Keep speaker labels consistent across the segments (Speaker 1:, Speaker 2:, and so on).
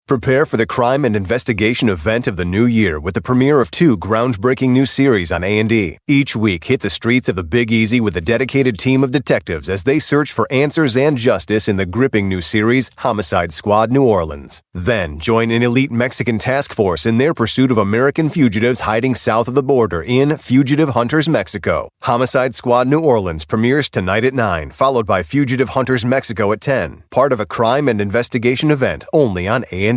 Speaker 1: Prepare for the crime and investigation event of the new year with the premiere of 2 groundbreaking new series on A&E. Each week, hit the streets of the Big Easy with a dedicated team of detectives as they search for answers and justice in the gripping new series, Homicide Squad New Orleans. Then, join an elite Mexican task force in their pursuit of American fugitives hiding south of the border in Fugitive Hunters Mexico. Homicide Squad New Orleans premieres tonight at 9, followed by Fugitive Hunters Mexico at 10. Part of a crime and investigation event only on A&E.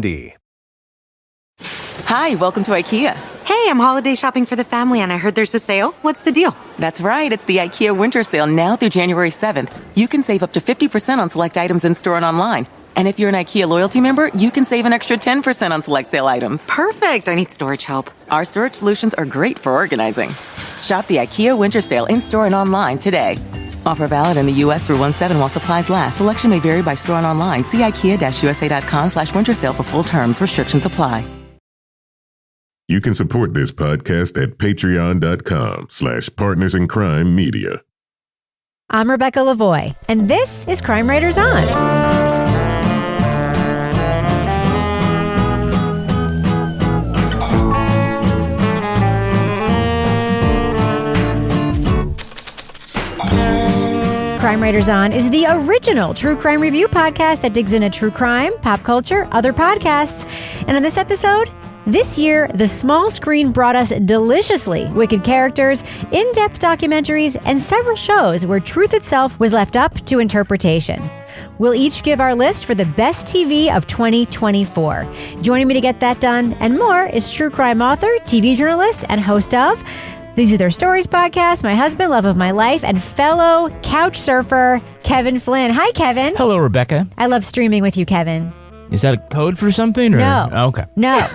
Speaker 2: Hi, welcome to IKEA.
Speaker 3: Hey, I'm holiday shopping for the family and I heard there's a sale. What's the deal?
Speaker 2: That's right, it's the IKEA winter sale now through January 7th. You can save up to 50% on select items in store and online. And if you're an IKEA loyalty member, you can save an extra 10% on select sale items.
Speaker 3: Perfect. I need storage help.
Speaker 2: Our storage solutions are great for organizing. Shop the IKEA winter sale in store and online today. Offer valid in the U.S. through 1/7 while supplies last. Selection may vary by store and online. See IKEA-USA.com/winter sale for full terms. Restrictions apply.
Speaker 4: You can support this podcast at patreon.com/partnersincrimemedia.
Speaker 5: I'm Rebecca Lavoie, and this is Crime Writers On. Crime Writers On is the original true crime review podcast that digs into true crime, pop culture, other podcasts. And on this episode, this year, the small screen brought us deliciously wicked characters, in-depth documentaries, and several shows where truth itself was left up to interpretation. We'll each give our list for the best TV of 2024. Joining me to get that done and more is true crime author, TV journalist, and host of These Are Their Stories podcast, my husband, love of my life, and fellow couch surfer, Kevin Flynn. Hi, Kevin.
Speaker 6: Hello, Rebecca.
Speaker 5: I love streaming with you, Kevin.
Speaker 6: Is that a code for something? Or?
Speaker 5: No.
Speaker 6: Oh, okay.
Speaker 5: No.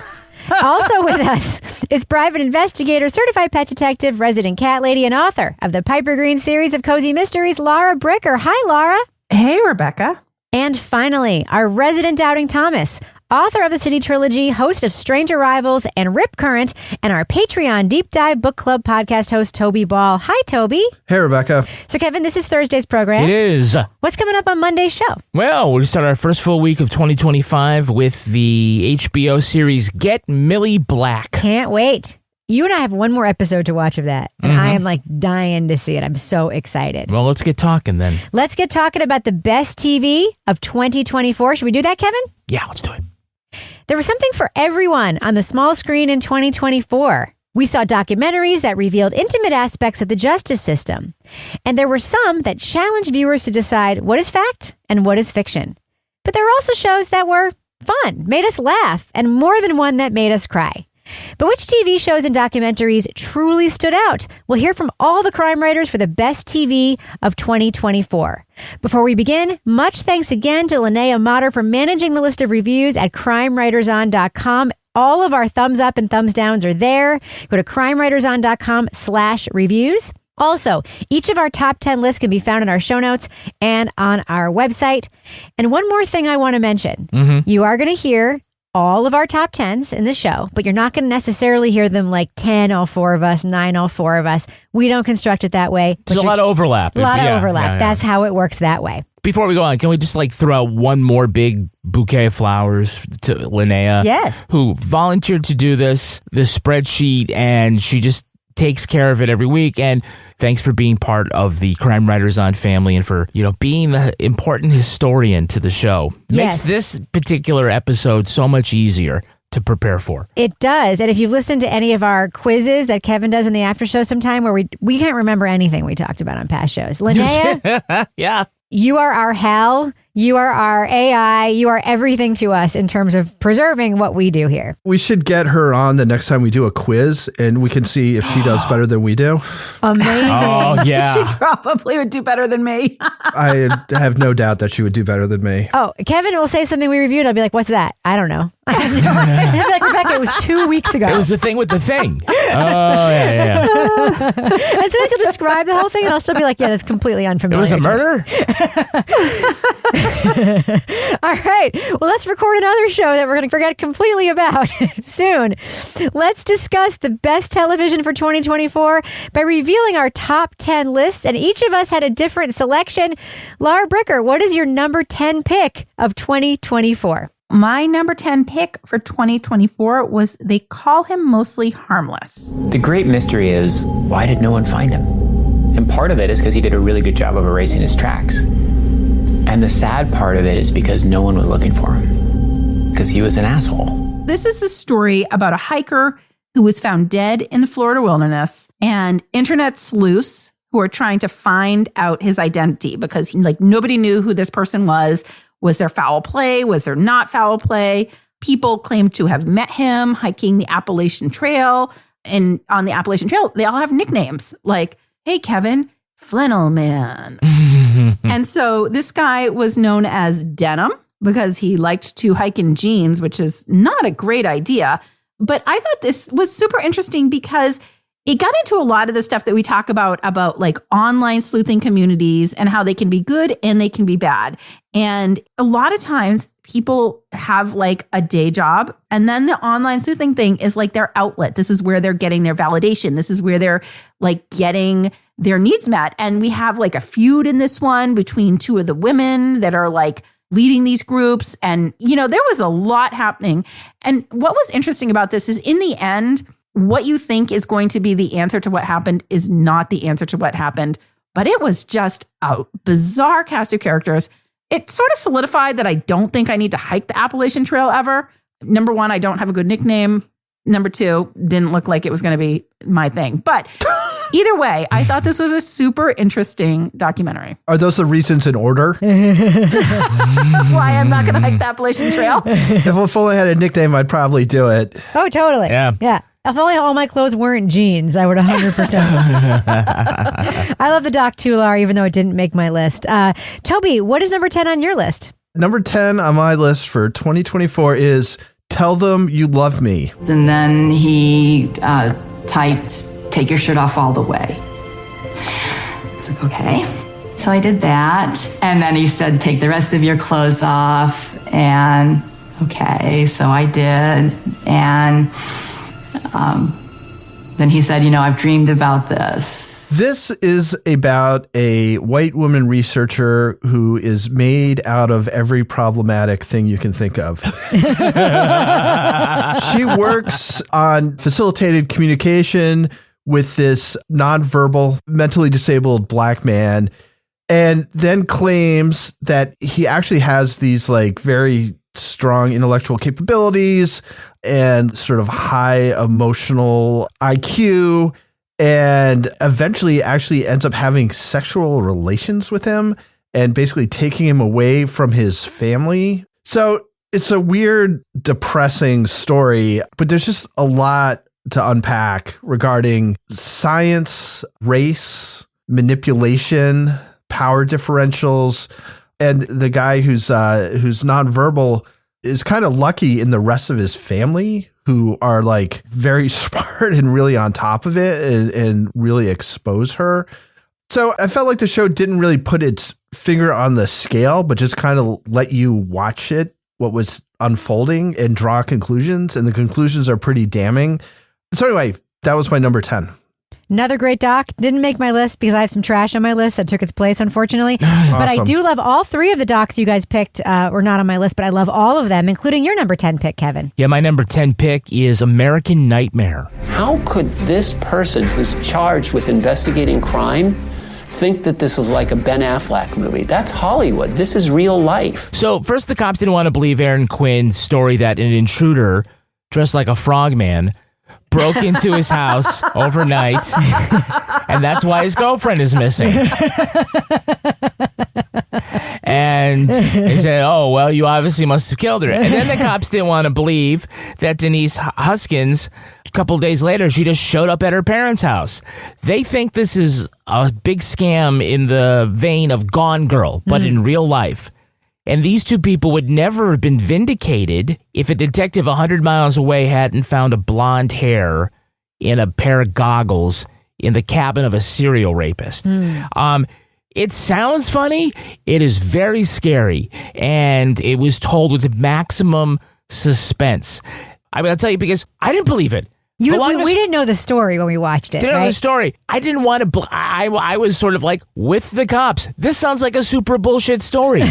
Speaker 5: Also with us is private investigator, certified pet detective, resident cat lady, and author of the Piper Green series of cozy mysteries, Lara Bricker. Hi, Lara.
Speaker 7: Hey, Rebecca.
Speaker 5: And finally, our resident doubting Thomas, author of the City Trilogy, host of Strange Arrivals and Rip Current, and our Patreon Deep Dive Book Club podcast host, Toby Ball. Hi, Toby.
Speaker 8: Hey, Rebecca.
Speaker 5: So, Kevin, this is Thursday's program.
Speaker 6: It is.
Speaker 5: What's coming up on Monday's show?
Speaker 6: Well, we start our first full week of 2025 with the HBO series Get Millie Black.
Speaker 5: Can't wait. You and I have one more episode to watch of that, and I am like dying to see it. I'm so excited.
Speaker 6: Well, let's get talking then.
Speaker 5: Let's get talking about the best TV of 2024. Should we do that, Kevin?
Speaker 6: Yeah, let's do it.
Speaker 5: There was something for everyone on the small screen in 2024. We saw documentaries that revealed intimate aspects of the justice system. And there were some that challenged viewers to decide what is fact and what is fiction. But there were also shows that were fun, made us laugh, and more than one that made us cry. But which TV shows and documentaries truly stood out? We'll hear from all the crime writers for the best TV of 2024. Before we begin, much thanks again to Linnea Motter for managing the list of reviews at crimewriterson.com. All of our thumbs up and thumbs downs are there. Go to crimewriterson.com/reviews. Also, each of our top 10 lists can be found in our show notes and on our website. And one more thing I want to mention. You are going to hear all of our top 10s in the show, but you're not going to necessarily hear them like 10, all four of us, 9, all four of us. We don't construct it that way.
Speaker 6: There's a lot of overlap.
Speaker 5: A lot of overlap. That's how it works that way.
Speaker 6: Before we go on, can we just throw out one more big bouquet of flowers to Linnea?
Speaker 5: Yes.
Speaker 6: Who volunteered to do this spreadsheet, and she just takes care of it every week. And thanks for being part of the Crime Writers On family and for, being the important historian to the show.
Speaker 5: Yes.
Speaker 6: Makes this particular episode so much easier to prepare for.
Speaker 5: It does. And if you've listened to any of our quizzes that Kevin does in the after show sometime where we can't remember anything we talked about on past shows. Linnea?
Speaker 6: Yeah.
Speaker 5: You are our Hal. You are our AI. You are everything to us in terms of preserving what we do here.
Speaker 8: We should get her on the next time we do a quiz, and we can see if she does better than we do.
Speaker 5: Amazing.
Speaker 6: Oh, yeah.
Speaker 7: She probably would do better than me.
Speaker 8: I have no doubt that she would do better than me.
Speaker 5: Oh, Kevin will say something we reviewed. I'll be like, what's that? I don't know. I'll be like, Rebecca, it was 2 weeks ago.
Speaker 6: It was the thing with the thing. Oh, yeah.
Speaker 5: And sometimes he'll describe the whole thing, and I'll still be like, yeah, that's completely unfamiliar.
Speaker 6: It was a murder?
Speaker 5: All right. Well, let's record another show that we're going to forget completely about soon. Let's discuss the best television for 2024 by revealing our top 10 lists, and each of us had a different selection. Lara Bricker, what is your number 10 pick of 2024?
Speaker 7: My number 10 pick for 2024 was They Call Him Mostly Harmless.
Speaker 9: The great mystery is, why did no one find him? And part of it is because he did a really good job of erasing his tracks. And the sad part of it is because no one was looking for him, because he was an asshole.
Speaker 7: This is the story about a hiker who was found dead in the Florida wilderness, and internet sleuths who are trying to find out his identity because nobody knew who this person was. Was there foul play? Was there not foul play? People claimed to have met him hiking the Appalachian Trail. And on the Appalachian Trail, they all have nicknames like, hey, Kevin, Flannel Man. And so this guy was known as Denim because he liked to hike in jeans, which is not a great idea. But I thought this was super interesting because it got into a lot of the stuff that we talk about like online sleuthing communities and how they can be good and they can be bad. And a lot of times people have like a day job, and then the online sleuthing thing is like their outlet. This is where they're getting their validation. This is where they're like getting their needs met. And we have like a feud in this one between two of the women that are like leading these groups. And, there was a lot happening. And what was interesting about this is in the end, what you think is going to be the answer to what happened is not the answer to what happened. But it was just a bizarre cast of characters. It sort of solidified that I don't think I need to hike the Appalachian Trail ever. Number one, I don't have a good nickname. Number two, didn't look like it was going to be my thing. But either way, I thought this was a super interesting documentary.
Speaker 8: Are those the reasons in order?
Speaker 7: Why I'm not going to hike the Appalachian Trail?
Speaker 8: If only I had a nickname, I'd probably do it.
Speaker 5: Oh, totally. Yeah. If only all my clothes weren't jeans, I would 100%. I love the doc too, Lara, even though it didn't make my list. Toby, what is number 10 on your list?
Speaker 8: Number 10 on my list for 2024 is Tell Them You Love Me.
Speaker 10: And then he typed, take your shirt off all the way. I was like, okay. So I did that. And then he said, take the rest of your clothes off. And okay, so I did. And then he said, I've dreamed about this.
Speaker 8: This is about a white woman researcher who is made out of every problematic thing you can think of. She works on facilitated communication with this nonverbal, mentally disabled black man, and then claims that he actually has these like very strong intellectual capabilities and sort of high emotional IQ, and eventually actually ends up having sexual relations with him and basically taking him away from his family. So it's a weird, depressing story, but there's just a lot to unpack regarding science, race, manipulation, power differentials, and the guy who's nonverbal is kind of lucky in the rest of his family who are like very smart and really on top of it and really expose her. So I felt like the show didn't really put its finger on the scale, but just kind of let you watch it, what was unfolding, and draw conclusions. And the conclusions are pretty damning. So anyway, that was my number 10.
Speaker 5: Another great doc. Didn't make my list because I have some trash on my list that took its place, unfortunately. Awesome. But I do love all three of the docs you guys picked. Were not on my list, but I love all of them, including your number 10 pick, Kevin.
Speaker 6: Yeah, my number 10 pick is American Nightmare.
Speaker 11: How could this person who's charged with investigating crime think that this is like a Ben Affleck movie? That's Hollywood. This is real life.
Speaker 6: So first, the cops didn't want to believe Aaron Quinn's story that an intruder dressed like a frogman broke into his house overnight, and that's why his girlfriend is missing. And they said, oh, well, you obviously must have killed her. And then the cops didn't want to believe that Denise Huskins, a couple of days later, she just showed up at her parents' house. They think this is a big scam in the vein of Gone Girl, but in real life. And these two people would never have been vindicated if a detective 100 miles away hadn't found a blonde hair in a pair of goggles in the cabin of a serial rapist. It sounds funny. It is very scary. And it was told with maximum suspense. I mean, I'll tell you, because I didn't believe it.
Speaker 5: We didn't know the story when we watched it.
Speaker 6: Didn't know
Speaker 5: right?
Speaker 6: the story. I didn't want to. I was sort of like with the cops. This sounds like a super bullshit story.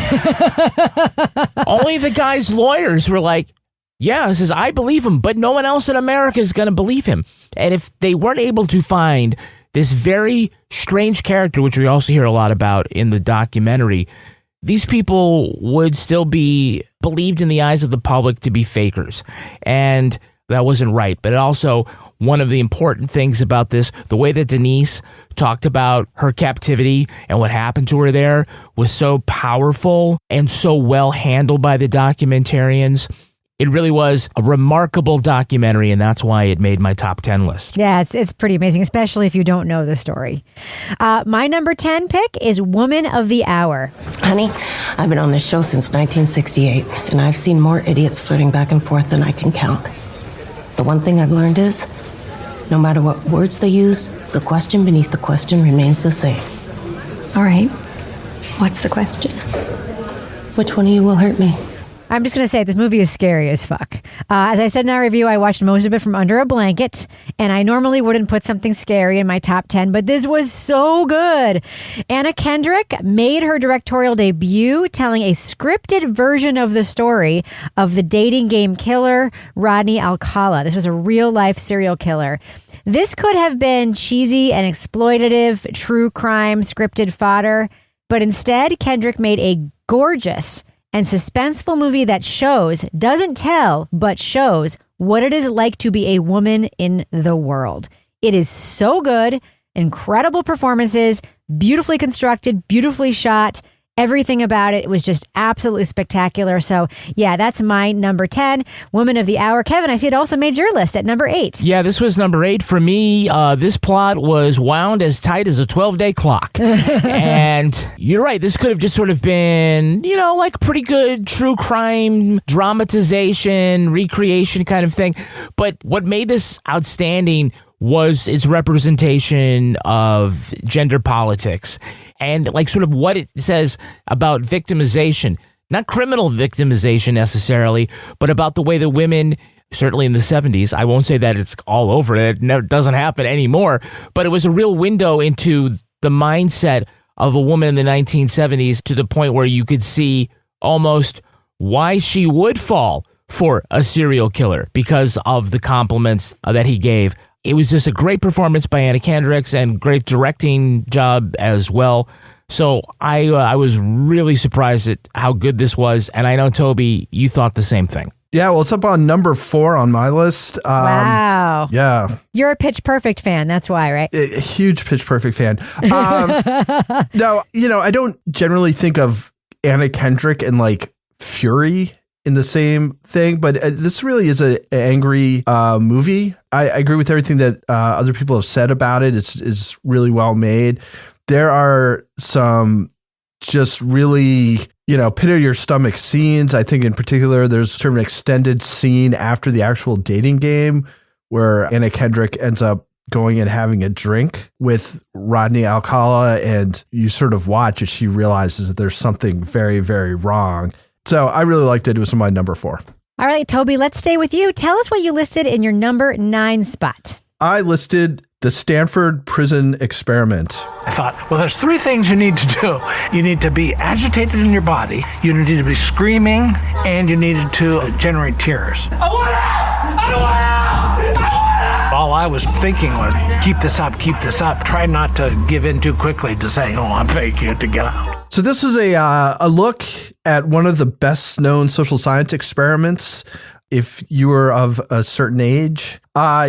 Speaker 6: Only the guy's lawyers were like, yeah, this is, I believe him, but no one else in America is going to believe him. And if they weren't able to find this very strange character, which we also hear a lot about in the documentary, these people would still be believed in the eyes of the public to be fakers. And that wasn't right. But also, one of the important things about this, the way that Denise talked about her captivity and what happened to her there was so powerful and so well handled by the documentarians. It really was a remarkable documentary, and that's why it made my top 10 list.
Speaker 5: Yeah, it's pretty amazing, especially if you don't know the story. My number 10 pick is Woman of the Hour.
Speaker 12: Honey, I've been on this show since 1968, and I've seen more idiots flirting back and forth than I can count. The one thing I've learned is, no matter what words they use, the question beneath the question remains the same.
Speaker 13: All right. What's the question?
Speaker 12: Which one of you will hurt me?
Speaker 5: I'm just going to say this movie is scary as fuck. As I said in our review, I watched most of it from under a blanket, and I normally wouldn't put something scary in my top 10, but this was so good. Anna Kendrick made her directorial debut telling a scripted version of the story of the dating game killer, Rodney Alcala. This was a real-life serial killer. This could have been cheesy and exploitative, true crime, scripted fodder, but instead, Kendrick made a gorgeous and suspenseful movie that doesn't tell, but shows what it is like to be a woman in the world. It is so good, incredible performances, beautifully constructed, beautifully shot. Everything about it was just absolutely spectacular. So yeah, that's my number 10, Woman of the Hour. Kevin, I see it also made your list at number 8.
Speaker 6: Yeah, this was number 8 for me. This plot was wound as tight as a 12-day clock. And you're right, this could have just sort of been, like pretty good true crime dramatization, recreation kind of thing. But what made this outstanding was its representation of gender politics and like sort of what it says about victimization, not criminal victimization necessarily, but about the way that women, certainly in the 70s, I won't say that it's all over, it never doesn't happen anymore, but it was a real window into the mindset of a woman in the 1970s to the point where you could see almost why she would fall for a serial killer because of the compliments that he gave. It was just a great performance by Anna Kendrick and great directing job as well. So I was really surprised at how good this was. And I know, Toby, you thought the same thing.
Speaker 8: Yeah, well, it's up on number 4 on my list.
Speaker 5: Wow.
Speaker 8: Yeah.
Speaker 5: You're a Pitch Perfect fan. That's why, right?
Speaker 8: A huge Pitch Perfect fan. No, I don't generally think of Anna Kendrick and like Fury in the same thing, but this really is an angry movie. I agree with everything that other people have said about it. It's really well made. There are some just really, pit of your stomach scenes. I think in particular, there's sort of an extended scene after the actual dating game where Anna Kendrick ends up going and having a drink with Rodney Alcala, and you sort of watch as she realizes that there's something very, very wrong. So I really liked it. It was my number 4.
Speaker 5: All right, Toby, let's stay with you. Tell us what you listed in your number 9 spot.
Speaker 8: I listed the Stanford Prison Experiment.
Speaker 14: I thought, well, there's 3 things you need to do. You need to be agitated in your body, you need to be screaming, and you needed to generate tears. I want out! I don't want out! I want out! All I was thinking was, keep this up. Try not to give in too quickly to say, oh, I'm fake, you have to get out.
Speaker 8: So this is a look at one of the best known social science experiments. If you were of a certain age,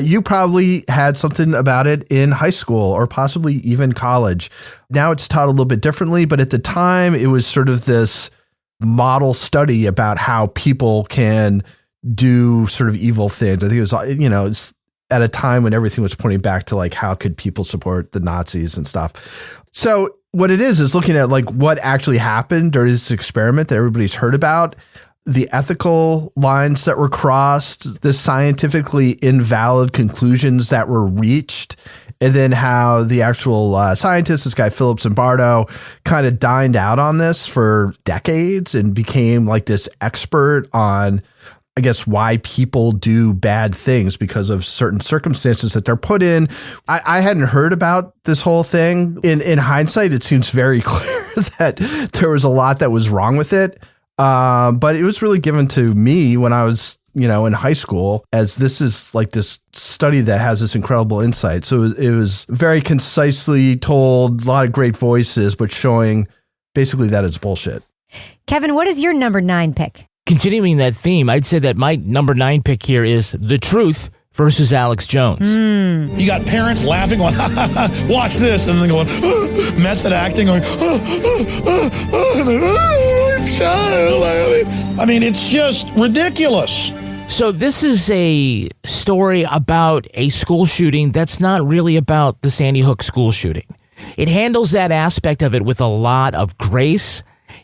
Speaker 8: you probably had something about it in high school or possibly even college. Now it's taught a little bit differently, but at the time it was sort of this model study about how people can do sort of evil things. I think it was, it's at a time when everything was pointing back to like, how could people support the Nazis and stuff? So what it is looking at like what actually happened during this experiment that everybody's heard about, the ethical lines that were crossed, the scientifically invalid conclusions that were reached, and then how the actual scientists, this guy Philip Zimbardo, kind of dined out on this for decades and became like this expert on I guess, why people do bad things because of certain circumstances that they're put in. I hadn't heard about this whole thing. In hindsight, it seems very clear that there was a lot that was wrong with it. But it was really given to me when I was, in high school, as this is like this study that has this incredible insight. So it was very concisely told, a lot of great voices, but showing basically that it's bullshit.
Speaker 5: Kevin, what is your number 9 pick?
Speaker 6: Continuing that theme, I'd say that my number 9 pick here is The Truth versus Alex Jones.
Speaker 15: You got parents laughing, going, watch this, and then going, method acting, going, child. I mean, it's just ridiculous.
Speaker 6: So this is a story about a school shooting that's not really about the Sandy Hook school shooting. It handles that aspect of it with a lot of grace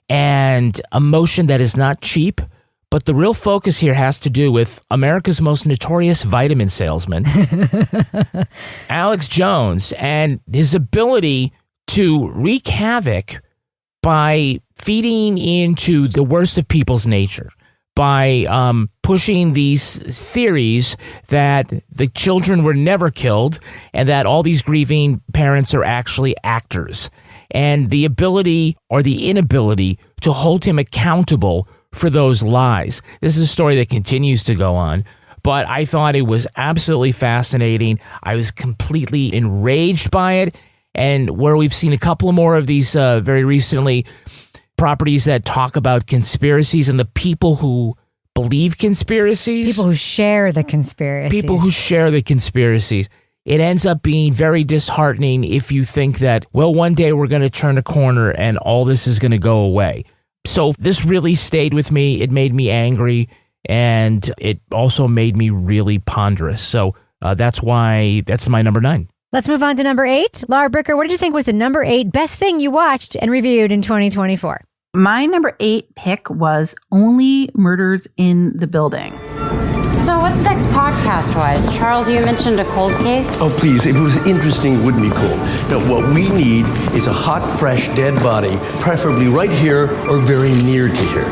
Speaker 6: and emotion that is not cheap. But the real focus here has to do with America's most notorious vitamin salesman, Alex Jones, and his ability to wreak havoc by feeding into the worst of people's nature, by pushing these theories that the children were never killed and that all these grieving parents are actually actors, and the ability or the inability to hold him accountable for those lies. This is a story that continues to go on, but I thought it was absolutely fascinating. I was completely enraged by it, and where we've seen a couple more of these very recently, properties that talk about conspiracies and the people who believe conspiracies.
Speaker 5: People who share the conspiracies.
Speaker 6: People who share the conspiracies. It ends up being very disheartening if you think that, well, one day we're going to turn a corner and all this is going to go away. So this really stayed with me. It made me angry, and it also made me really ponderous. So that's my number 9.
Speaker 5: Let's move on to number 8. Lara Bricker, what did you think was the number 8 best thing you watched and reviewed in 2024?
Speaker 7: My number 8 pick was Only Murders in the Building.
Speaker 16: So what's next podcast-wise? Charles, you mentioned a cold case?
Speaker 17: Oh, please. If it was interesting, it wouldn't be cold. No, what we need is a hot, fresh, dead body, preferably right here or very near to here.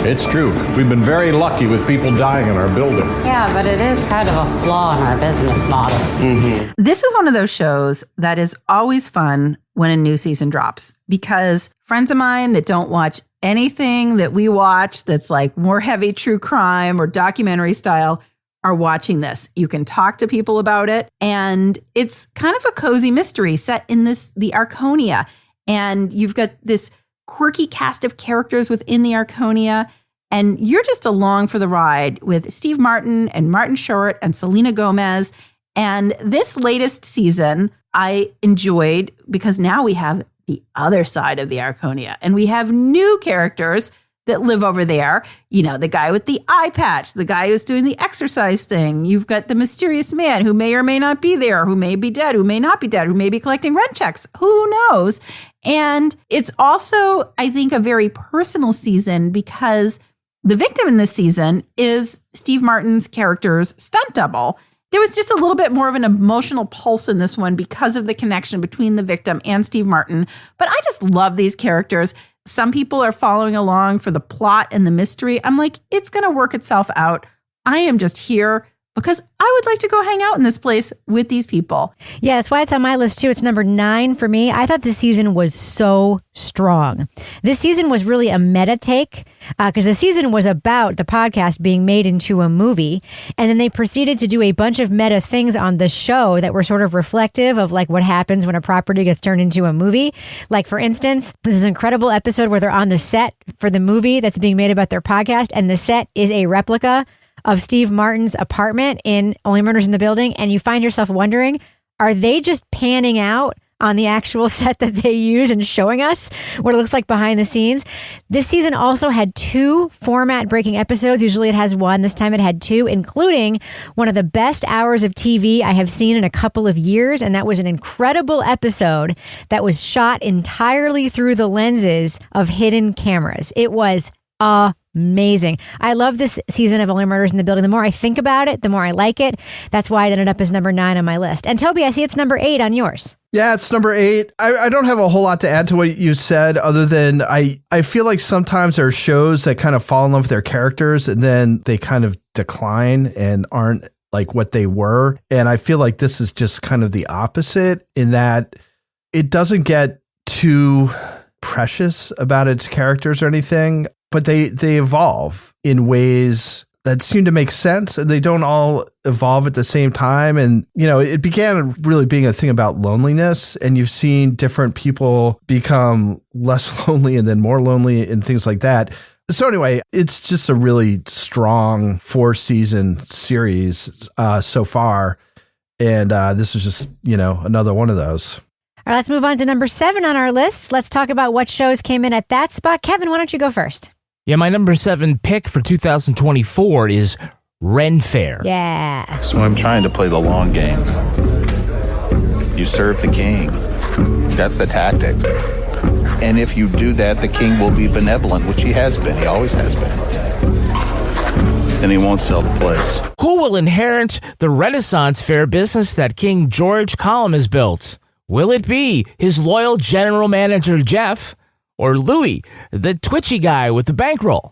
Speaker 18: It's true. We've been very lucky with people dying in our building.
Speaker 16: Yeah, but it is kind of a flaw in our business model.
Speaker 7: Mm-hmm. This is one of those shows that is always fun when a new season drops, because friends of mine that don't watch anything that we watch that's like more heavy true crime or documentary style are watching this. You can talk to people about it, and it's kind of a cozy mystery set in the Arconia. And you've got this quirky cast of characters within the Arconia, and you're just along for the ride with Steve Martin and Martin Short and Selena Gomez. And this latest season I enjoyed because now we have the other side of the Arconia, and we have new characters that live over there. You know, the guy with the eye patch, the guy who's doing the exercise thing. You've got the mysterious man who may or may not be there, who may be dead, who may not be dead, who may be collecting rent checks. Who knows? And it's also, I think, a very personal season because the victim in this season is Steve Martin's character's stunt double. There was just a little bit more of an emotional pulse in this one because of the connection between the victim and Steve Martin. But I just love these characters. Some people are following along for the plot and the mystery. I'm like, it's going to work itself out. I am just here because I would like to go hang out in this place with these people.
Speaker 5: Yeah, that's why it's on my list too. It's number 9 for me. I thought this season was so strong. This season was really a meta take because the season was about the podcast being made into a movie. And then they proceeded to do a bunch of meta things on the show that were sort of reflective of like what happens when a property gets turned into a movie. Like, for instance, this is an incredible episode where they're on the set for the movie that's being made about their podcast. And the set is a replica of Steve Martin's apartment in Only Murders in the Building, and you find yourself wondering, are they just panning out on the actual set that they use and showing us what it looks like behind the scenes? This season also had 2 format-breaking episodes. Usually it has 1. This time it had 2, including one of the best hours of TV I have seen in a couple of years, and that was an incredible episode that was shot entirely through the lenses of hidden cameras. It was Amazing. I love this season of Only Murders in the Building. The more I think about it, the more I like it. That's why it ended up as number 9 on my list. And Toby, I see it's number 8 on yours.
Speaker 8: Yeah, it's number 8. I don't have a whole lot to add to what you said other than I feel like sometimes there are shows that kind of fall in love with their characters and then they kind of decline and aren't like what they were. And I feel like this is just kind of the opposite in that it doesn't get too precious about its characters or anything, but they evolve in ways that seem to make sense, and they don't all evolve at the same time. And, you know, it began really being a thing about loneliness, and you've seen different people become less lonely and then more lonely and things like that. So anyway, it's just a really strong 4-season series so far. And this is just, you know, another one of those.
Speaker 5: All right, let's move on to number 7 on our list. Let's talk about what shows came in at that spot. Kevin, why don't you go first?
Speaker 6: Yeah, my number 7 pick for 2024 is Ren Faire.
Speaker 5: Yeah.
Speaker 19: So I'm trying to play the long game. You serve the king. That's the tactic. And if you do that, the king will be benevolent, which he has been. He always has been. Then he won't sell the place.
Speaker 6: Who will inherit the Renaissance fair business that King George Column has built? Will it be his loyal general manager, Jeff, or Louis, the twitchy guy with the bankroll?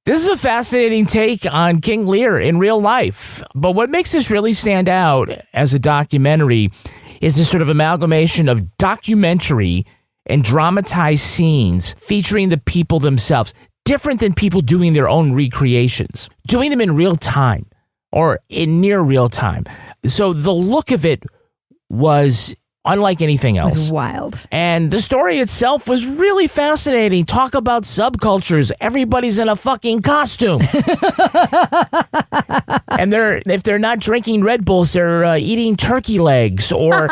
Speaker 6: This is a fascinating take on King Lear in real life. But what makes this really stand out as a documentary is this sort of amalgamation of documentary and dramatized scenes featuring the people themselves, different than people doing their own recreations, doing them in real time or in near real time. So the look of it was unlike anything else.
Speaker 5: It was wild.
Speaker 6: And the story itself was really fascinating. Talk about subcultures. Everybody's in a fucking costume. And if they're not drinking Red Bulls, they're eating turkey legs, or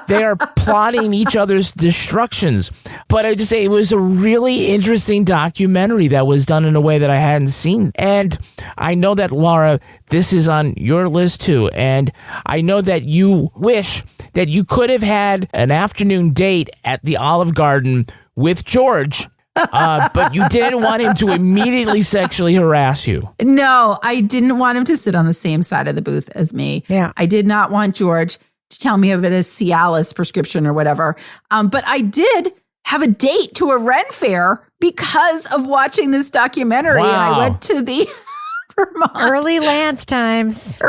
Speaker 6: they are plotting each other's destructions. But I just say it was a really interesting documentary that was done in a way that I hadn't seen. And I know that, Lara, this is on your list too. And I know that you wish that you could have had an afternoon date at the Olive Garden with George, but you didn't want him to immediately sexually harass you.
Speaker 7: No, I didn't want him to sit on the same side of the booth as me.
Speaker 5: Yeah.
Speaker 7: I did not want George to tell me of it as Cialis prescription or whatever. But I did have a date to a Ren Faire because of watching this documentary.
Speaker 6: Wow.
Speaker 7: And I went to the Vermont.
Speaker 5: Early Lance times.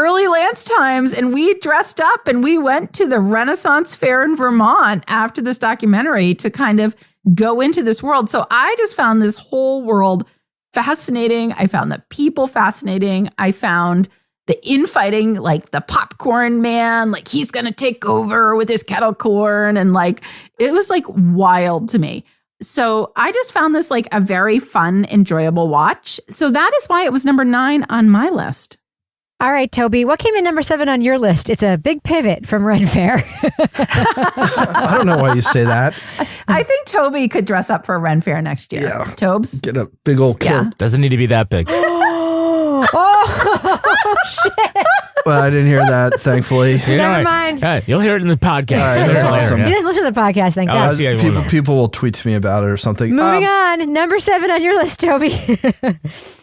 Speaker 7: And we dressed up and we went to the Renaissance Fair in Vermont after this documentary to kind of go into this world. So I just found this whole world fascinating. I found the people fascinating. I found the infighting, like the popcorn man, like he's going to take over with his kettle corn. And like, it was like wild to me. So I just found this like a very fun, enjoyable watch. So that is why it was number 9 on my list.
Speaker 5: All right, Toby, what came in number 7 on your list? It's a big pivot from Ren Faire.
Speaker 8: I don't know why you say that.
Speaker 7: I think Toby could dress up for a Ren Faire next year.
Speaker 8: Yeah.
Speaker 7: Tobes.
Speaker 8: Get a big old kilt.
Speaker 7: Yeah.
Speaker 6: Doesn't need to be that big.
Speaker 5: Oh, shit.
Speaker 8: Well, I didn't hear that, thankfully.
Speaker 5: Never mind.
Speaker 6: You'll hear it in the podcast.
Speaker 8: All right, that's awesome.
Speaker 5: You didn't listen to the podcast, thank God.
Speaker 8: People will tweet to me about it or something.
Speaker 5: Moving on. Number 7 on your list, Toby.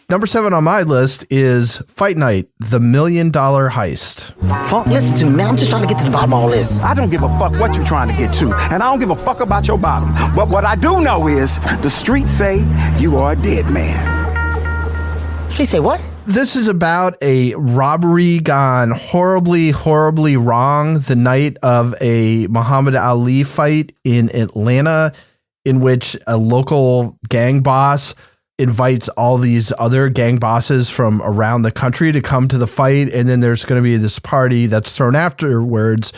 Speaker 8: Number 7 on my list is Fight Night, the $1 Million Heist.
Speaker 20: Funk, listen to me, man. I'm just trying to get to the bottom of all this. I don't give a fuck what you're trying to get to, and I don't give a fuck about your bottom. But what I do know is the streets say you are a dead man.
Speaker 12: Streets say what?
Speaker 8: This is about a robbery gone horribly, horribly wrong the night of a Muhammad Ali fight in Atlanta, in which a local gang boss invites all these other gang bosses from around the country to come to the fight. And then there's going to be this party that's thrown afterwards,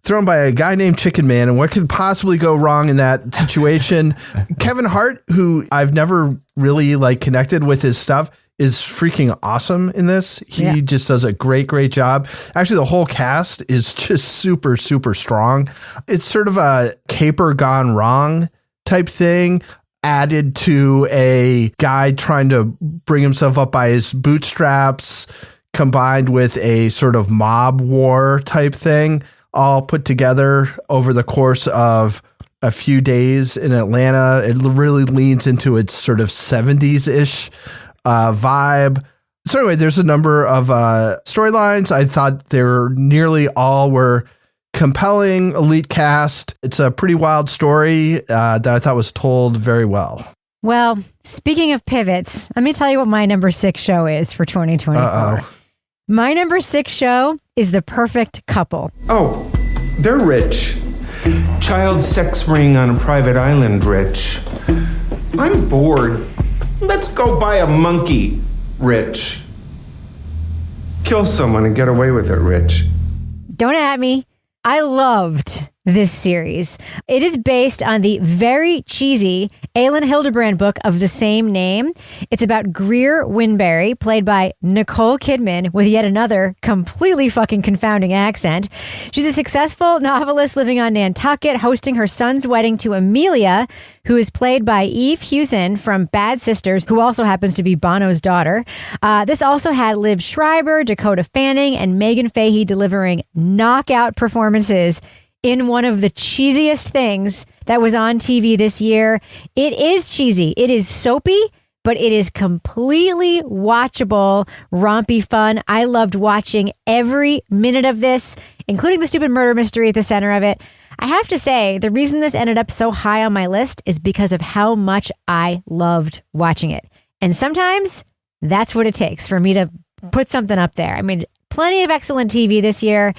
Speaker 8: thrown by a guy named Chicken Man. And what could possibly go wrong in that situation? Kevin Hart, who I've never really like connected with his stuff, is freaking awesome in this. He just does a great, great job. Actually, the whole cast is just super, super strong. It's sort of a caper gone wrong type thing, added to a guy trying to bring himself up by his bootstraps, combined with a sort of mob war type thing, all put together over the course of a few days in Atlanta. It really leans into its sort of 70s-ish vibe. So anyway, there's a number of storylines. I thought nearly all were compelling, elite cast. It's a pretty wild story that I thought was told very well.
Speaker 5: Well, speaking of pivots, let me tell you what my number 6 show is for 2024.
Speaker 8: Uh-oh.
Speaker 5: My number 6 show is The Perfect Couple.
Speaker 21: Oh, they're rich. Child sex ring on a private island rich. I'm bored. Let's go buy a monkey rich. Kill someone and get away with it rich.
Speaker 5: Don't at me. I loved this series. It is based on the very cheesy Alan Hildebrand book of the same name. It's about Greer Winberry, played by Nicole Kidman, with yet another completely fucking confounding accent. She's a successful novelist living on Nantucket, hosting her son's wedding to Amelia, who is played by Eve Hewson from Bad Sisters, who also happens to be Bono's daughter. This also had Liv Schreiber, Dakota Fanning, and Megan Fahey delivering knockout performances in one of the cheesiest things that was on TV this year. It is cheesy. It is soapy, but it is completely watchable, rompy fun. I loved watching every minute of this, including the stupid murder mystery at the center of it. I have to say, the reason this ended up so high on my list is because of how much I loved watching it. And sometimes that's what it takes for me to put something up there. I mean, plenty of excellent TV this year.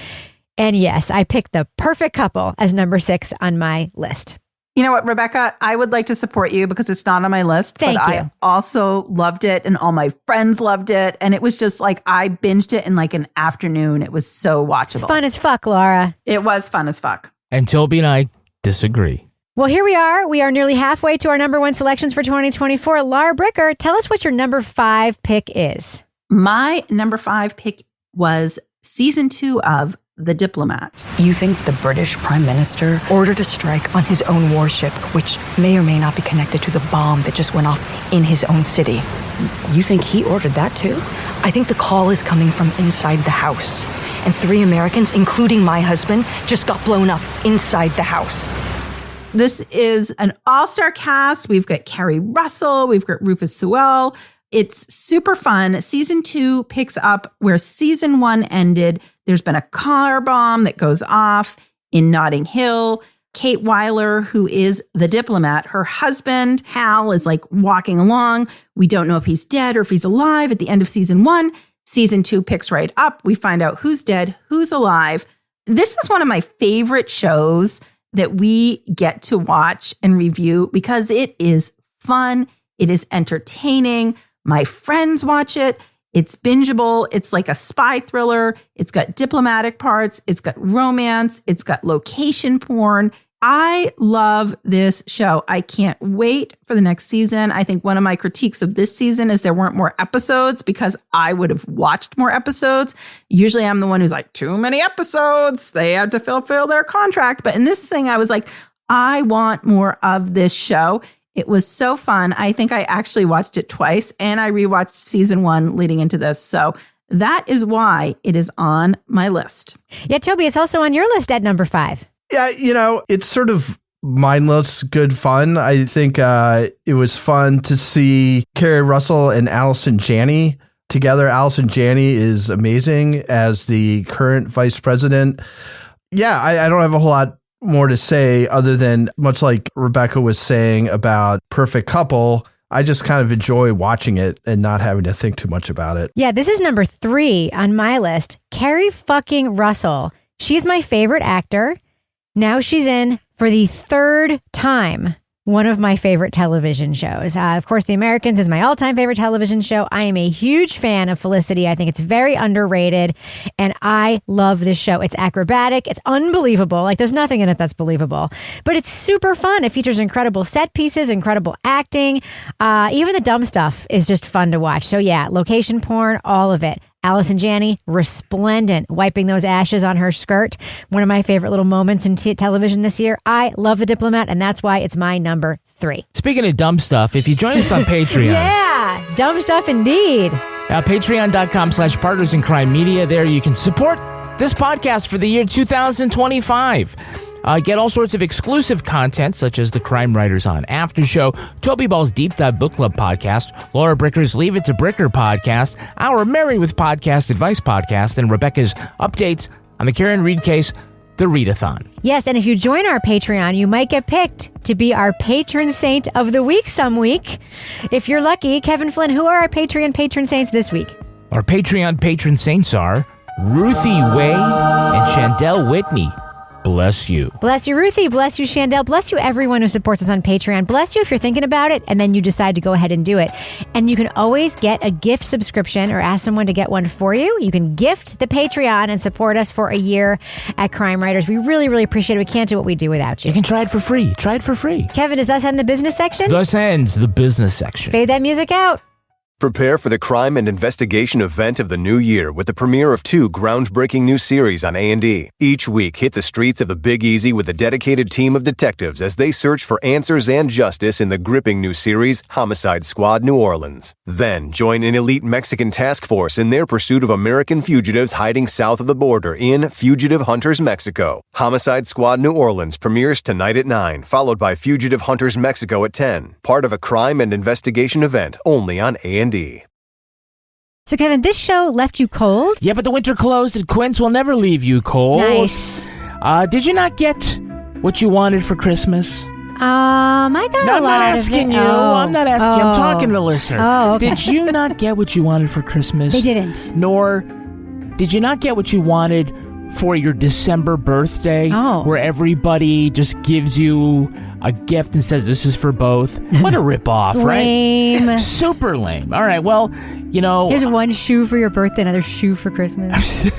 Speaker 5: And yes, I picked The Perfect Couple as number 6 on my list.
Speaker 7: You know what, Rebecca? I would like to support you because it's not on my list.
Speaker 5: Thank you.
Speaker 7: I also loved it, and all my friends loved it. And it was just like I binged it in like an afternoon. It was so watchable.
Speaker 5: It's fun as fuck, Laura.
Speaker 7: It was fun as fuck.
Speaker 6: And Toby and I disagree.
Speaker 5: Well, here we are. We are nearly halfway to our number 1 selections for 2024. Lara Bricker, tell us what your number 5 pick is.
Speaker 7: My number 5 pick was season 2 of The Diplomat.
Speaker 22: You think the British Prime Minister ordered a strike on his own warship, which may or may not be connected to the bomb that just went off in his own city? You think he ordered that too? I think the call is coming from inside the house. And 3 Americans, including my husband, just got blown up inside the house.
Speaker 7: This is an all-star cast. We've got Carrie Russell. We've got Rufus Sewell. It's super fun. Season 2 picks up where season 1 ended. There's been a car bomb that goes off in Notting Hill. Kate Weiler, who is the diplomat, her husband, Hal, is like walking along. We don't know if he's dead or if he's alive at the end of season 1. Season 2 picks right up. We find out who's dead, who's alive. This is one of my favorite shows that we get to watch and review because it is fun. It is entertaining. My friends watch it. It's bingeable. It's like a spy thriller. It's got diplomatic parts. It's got romance. It's got location porn. I love this show. I can't wait for the next season. I think one of my critiques of this season is there weren't more episodes because I would have watched more episodes. Usually I'm the one who's like, too many episodes. They have to fulfill their contract. But in this thing, I was like, I want more of this show. It was so fun. I think I actually watched it twice and I rewatched season 1 leading into this. So that is why it is on my list.
Speaker 5: Yeah, Toby, it's also on your list at number 5.
Speaker 8: Yeah, you know, it's sort of mindless, good fun. I think it was fun to see Carrie Russell and Allison Janney together. Allison Janney is amazing as the current vice president. Yeah, I don't have a whole lot more to say other than, much like Rebecca was saying about Perfect Couple, I just kind of enjoy watching it and not having to think too much about it.
Speaker 5: Yeah, this is number 3 on my list. Carrie fucking Russell. She's my favorite actor. Now she's in, for the 3rd time, one of my favorite television shows. Of course, The Americans is my all-time favorite television show. I am a huge fan of Felicity. I think it's very underrated, and I love this show. It's acrobatic. It's unbelievable. Like, there's nothing in it that's believable, but it's super fun. It features incredible set pieces, incredible acting. Even the dumb stuff is just fun to watch. So yeah, location porn, all of it. Allison Janney, resplendent, wiping those ashes on her skirt. One of my favorite little moments in television this year. I love The Diplomat, and that's why it's my number 3.
Speaker 6: Speaking of dumb stuff, if you join us on Patreon.
Speaker 5: Yeah, dumb stuff indeed.
Speaker 6: Patreon.com/Partners in Crime Media. There you can support this podcast for the year 2025. Get all sorts of exclusive content, such as the Crime Writers on After Show, Toby Ball's Deep Dive Book Club podcast, Lara Bricker's Leave It to Bricker podcast, our Married with Podcast Advice podcast, and Rebecca's updates on the Karen Reed case, the Readathon.
Speaker 5: Yes, and if you join our Patreon, you might get picked to be our patron saint of the week some week. If you're lucky, Kevin Flynn, who are our Patreon patron saints this week?
Speaker 6: Our Patreon patron saints are Ruthie Way and Chandel Whitney. Bless you.
Speaker 5: Bless you, Ruthie. Bless you, Chandel. Bless you, everyone who supports us on Patreon. Bless you if you're thinking about it and then you decide to go ahead and do it. And you can always get a gift subscription or ask someone to get one for you. You can gift the Patreon and support us for a year at Crime Writers. We really, really appreciate it. We can't do what we do without you.
Speaker 6: You can try it for free. Try it for free.
Speaker 5: Kevin, does that end the business section?
Speaker 6: Thus ends the business section.
Speaker 5: Fade that music out.
Speaker 1: Prepare for the crime and investigation event of the new year with the premiere of 2 groundbreaking new series on A&E. Each week, hit the streets of the Big Easy with a dedicated team of detectives as they search for answers and justice in the gripping new series, Homicide Squad New Orleans. Then, join an elite Mexican task force in their pursuit of American fugitives hiding south of the border in Fugitive Hunters Mexico. Homicide Squad New Orleans premieres tonight at 9, followed by Fugitive Hunters Mexico at 10. Part of a crime and investigation event only on A&E.
Speaker 5: So, Kevin, this show left you cold?
Speaker 6: Yeah, but the winter clothes at Quince will never leave you cold.
Speaker 5: Nice.
Speaker 6: Did you not get what you wanted for Christmas?
Speaker 5: I got
Speaker 6: no,
Speaker 5: a
Speaker 6: I'm
Speaker 5: lot
Speaker 6: not asking
Speaker 5: of it.
Speaker 6: you.
Speaker 5: Oh.
Speaker 6: I'm not asking you. I'm talking to the listener.
Speaker 5: Oh, okay.
Speaker 6: Did you not get what you wanted for Christmas?
Speaker 5: They didn't.
Speaker 6: Nor did you not get what you wanted for your December birthday, where everybody just gives you a gift and says this is for both. What a ripoff, right?
Speaker 5: Lame.
Speaker 6: Super lame. All right, well, you know.
Speaker 5: Here's one shoe for your birthday, another shoe for Christmas.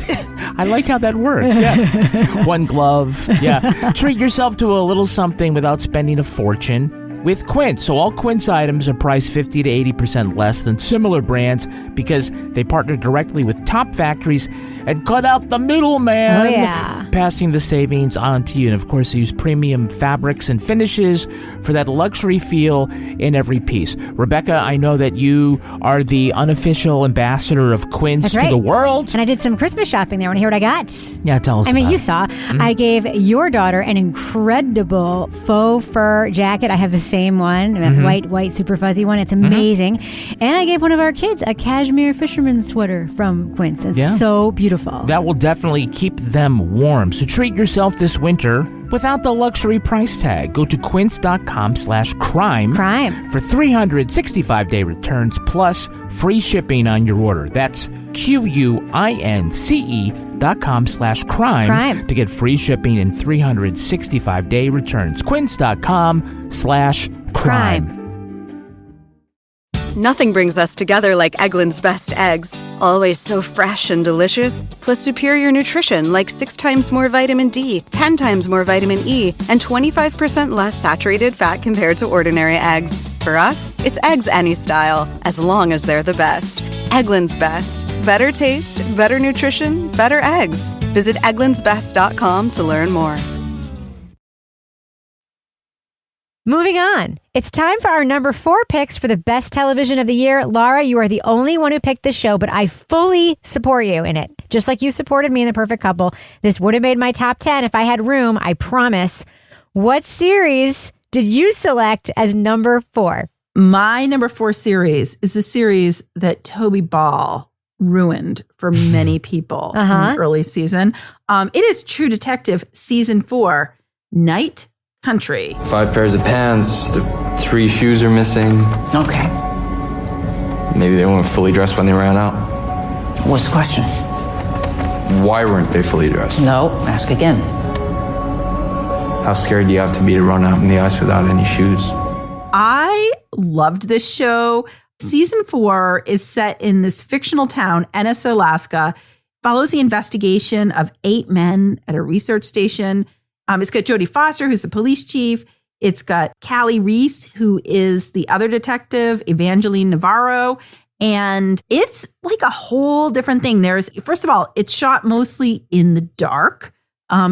Speaker 6: I like how that works, yeah. One glove, yeah. Treat yourself to a little something without spending a fortune with Quince. So all Quince items are priced 50 to 80% less than similar brands because they partner directly with top factories and cut out the middleman.
Speaker 5: Oh, yeah.
Speaker 6: Passing the savings on to you. And of course, they use premium fabrics and finishes for that luxury feel in every piece. Rebecca, I know that you are the unofficial ambassador of Quince to the world.
Speaker 5: And I did some Christmas shopping there. Want to hear what I got?
Speaker 6: Yeah, tell us.
Speaker 5: I mean,
Speaker 6: about
Speaker 5: you
Speaker 6: it.
Speaker 5: saw. I gave your daughter an incredible faux fur jacket. I have the same one, white, super fuzzy one. It's amazing. And I gave one of our kids a cashmere fisherman sweater from Quince. It's so beautiful.
Speaker 6: That will definitely keep them warm. So treat yourself this winter without the luxury price tag. Go to quince.com/crime for 365-day returns plus free shipping on your order. That's QUINCE.com/crime to get free shipping and 365-day returns. Quince.com/crime.
Speaker 3: Nothing brings us together like Eggland's Best Eggs. Always so fresh and delicious, plus superior nutrition like 6 times more vitamin D, 10 times more vitamin E, and 25% less saturated fat compared to ordinary eggs. For us, it's eggs any style, as long as they're the best. Eggland's Best. Better taste, better nutrition, better eggs. Visit egglandsbest.com to learn more.
Speaker 5: Moving on. It's time for our number 4 picks for the best television of the year. Lara, you are the only one who picked this show, but I fully support you in it. Just like you supported me in The Perfect Couple. This would have made my top 10 if I had room, I promise. What series did you select as number 4?
Speaker 7: My number 4 series is a series that Toby Ball ruined for many people in the early season. It is True Detective Season 4, Night Country.
Speaker 23: 5 pairs of pants, 3 shoes are missing.
Speaker 24: Okay.
Speaker 23: Maybe they weren't fully dressed when they ran out.
Speaker 24: What's the question?
Speaker 23: Why weren't they fully dressed?
Speaker 24: No, ask again.
Speaker 23: How scared do you have to be to run out in the ice without any shoes?
Speaker 7: I loved this show. Season 4 is set in this fictional town, Ennis, Alaska, follows the investigation of 8 men at a research station. It's got Jodie Foster, who's the police chief. It's got Callie Reese, who is the other detective, Evangeline Navarro. And it's like a whole different thing. First of all, it's shot mostly in the dark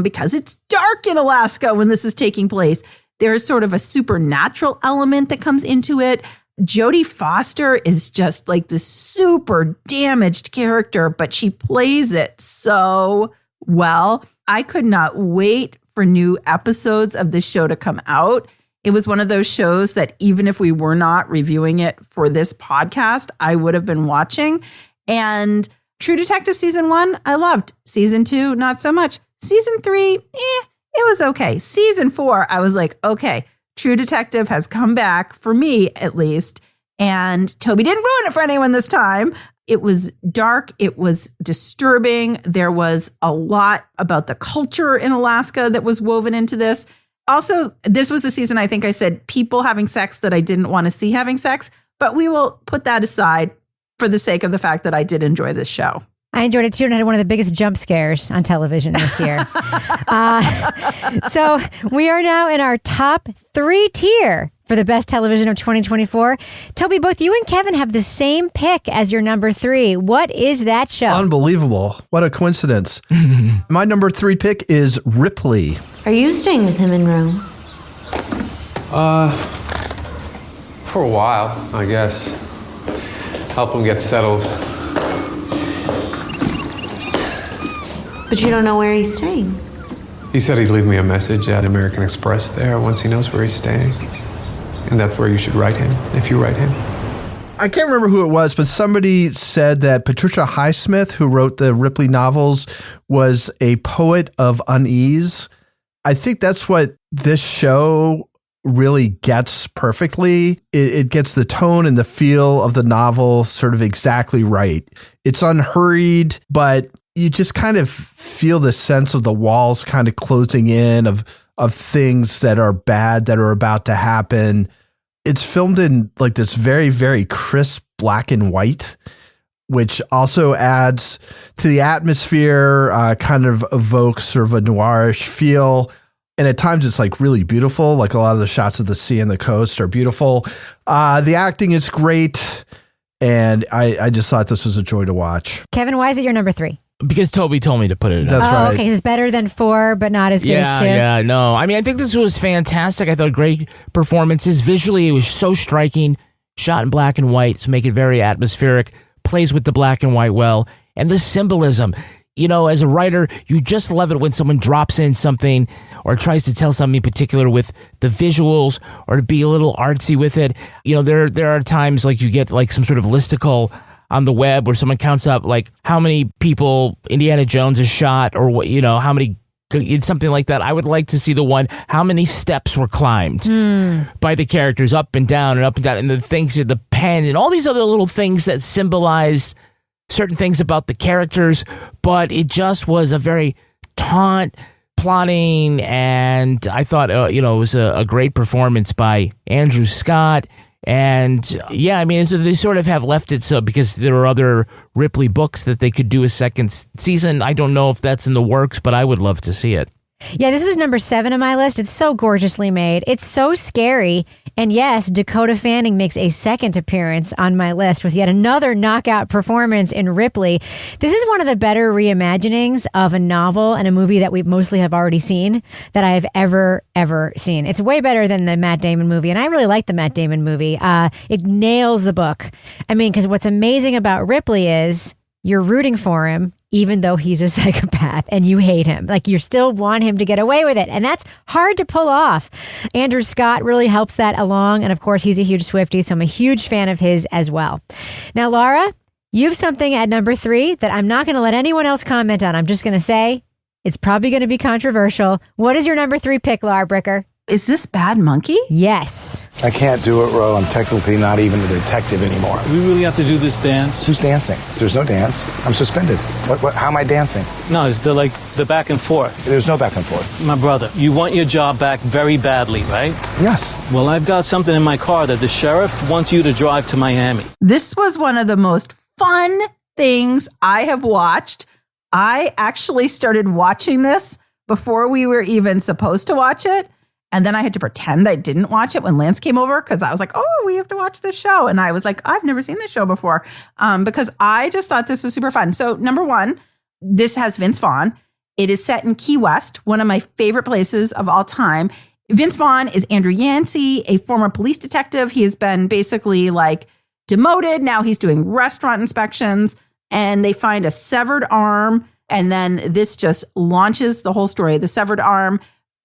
Speaker 7: because it's dark in Alaska when this is taking place. There's sort of a supernatural element that comes into it. Jodie Foster is just like this super damaged character, but she plays it so well. I could not wait for new episodes of this show to come out. It was one of those shows that even if we were not reviewing it for this podcast, I would have been watching. And True Detective season 1, I loved. Season 2, not so much. Season 3, it was okay. Season 4, I was like, okay, True Detective has come back, for me at least. And Toby didn't ruin it for anyone this time. It was dark. It was disturbing. There was a lot about the culture in Alaska that was woven into this. Also, this was a season, I think I said, people having sex that I didn't want to see having sex, but we will put that aside for the sake of the fact that I did enjoy this show.
Speaker 5: I enjoyed it too, and had one of the biggest jump scares on television this year. So we are now in our top 3 tier for the best television of 2024. Toby, both you and Kevin have the same pick as your number 3. What is that show?
Speaker 8: Unbelievable. What a coincidence. My number 3 pick is Ripley.
Speaker 13: Are you staying with him in Rome?
Speaker 23: For a while, I guess. Help him get settled.
Speaker 13: But you don't know where he's staying.
Speaker 23: He said he'd leave me a message at American Express there once he knows where he's staying. And that's where you should write him, if you write him.
Speaker 8: I can't remember who it was, but somebody said that Patricia Highsmith, who wrote the Ripley novels, was a poet of unease. I think that's what this show really gets perfectly. It gets the tone and the feel of the novel sort of exactly right. It's unhurried, but you just kind of feel the sense of the walls kind of closing in of things that are bad that are about to happen. It's filmed in like this very, very crisp black and white, which also adds to the atmosphere, kind of evokes sort of a noirish feel. And at times it's like really beautiful. Like a lot of the shots of the sea and the coast are beautiful. The acting is great. And I just thought this was a joy to watch.
Speaker 5: Kevin, why is it your number 3?
Speaker 6: Because Toby told me to put it in.
Speaker 8: That's right.
Speaker 5: Okay, it's better than 4, but not as good as 2.
Speaker 6: Yeah, no. I mean, I think this was fantastic. I thought great performances. Visually, it was so striking. Shot in black and white to make it very atmospheric. Plays with the black and white well. And the symbolism. You know, as a writer, you just love it when someone drops in something or tries to tell something particular with the visuals or to be a little artsy with it. You know, there are times like you get like some sort of listicle on the web where someone counts up like how many people Indiana Jones has shot or what, you know, how many, something like that. I would like to see the one, how many steps were climbed by the characters up and down and the things, the pen and all these other little things that symbolized certain things about the characters, but it just was a very taut plotting, and I thought, it was a great performance by Andrew Scott. And yeah, I mean, so they sort of have left it so because there are other Ripley books that they could do a second season. I don't know if that's in the works, but I would love to see it.
Speaker 5: Yeah, this was number 7 on my list. It's so gorgeously made. It's so scary. And yes, Dakota Fanning makes a second appearance on my list with yet another knockout performance in Ripley. This is one of the better reimaginings of a novel and a movie that we mostly have already seen that I have ever seen. It's way better than the Matt Damon movie. And I really like the Matt Damon movie. It nails the book. I mean, because what's amazing about Ripley is you're rooting for him, even though he's a psychopath and you hate him. Like, you still want him to get away with it. And that's hard to pull off. Andrew Scott really helps that along. And of course, he's a huge Swiftie, so I'm a huge fan of his as well. Now, Lara, you have something at number 3 that I'm not going to let anyone else comment on. I'm just going to say it's probably going to be controversial. What is your number 3 pick, Lara Bricker?
Speaker 7: Is this Bad Monkey?
Speaker 5: Yes.
Speaker 2: I can't do it, Ro. I'm technically not even a detective anymore.
Speaker 4: We really have to do this dance?
Speaker 2: Who's dancing? There's no dance. I'm suspended. How am I dancing?
Speaker 4: No, it's the back and forth.
Speaker 2: There's no back and forth.
Speaker 4: My brother, you want your job back very badly, right?
Speaker 2: Yes.
Speaker 4: Well, I've got something in my car that the sheriff wants you to drive to Miami.
Speaker 7: This was one of the most fun things I have watched. I actually started watching this before we were even supposed to watch it. And then I had to pretend I didn't watch it when Lance came over because I was like, oh, we have to watch this show. And I was like, I've never seen this show before because I just thought this was super fun. So number 1, this has Vince Vaughn. It is set in Key West, one of my favorite places of all time. Vince Vaughn is Andrew Yancey, a former police detective. He has been basically like demoted. Now he's doing restaurant inspections and they find a severed arm. And then this just launches the whole story. The severed arm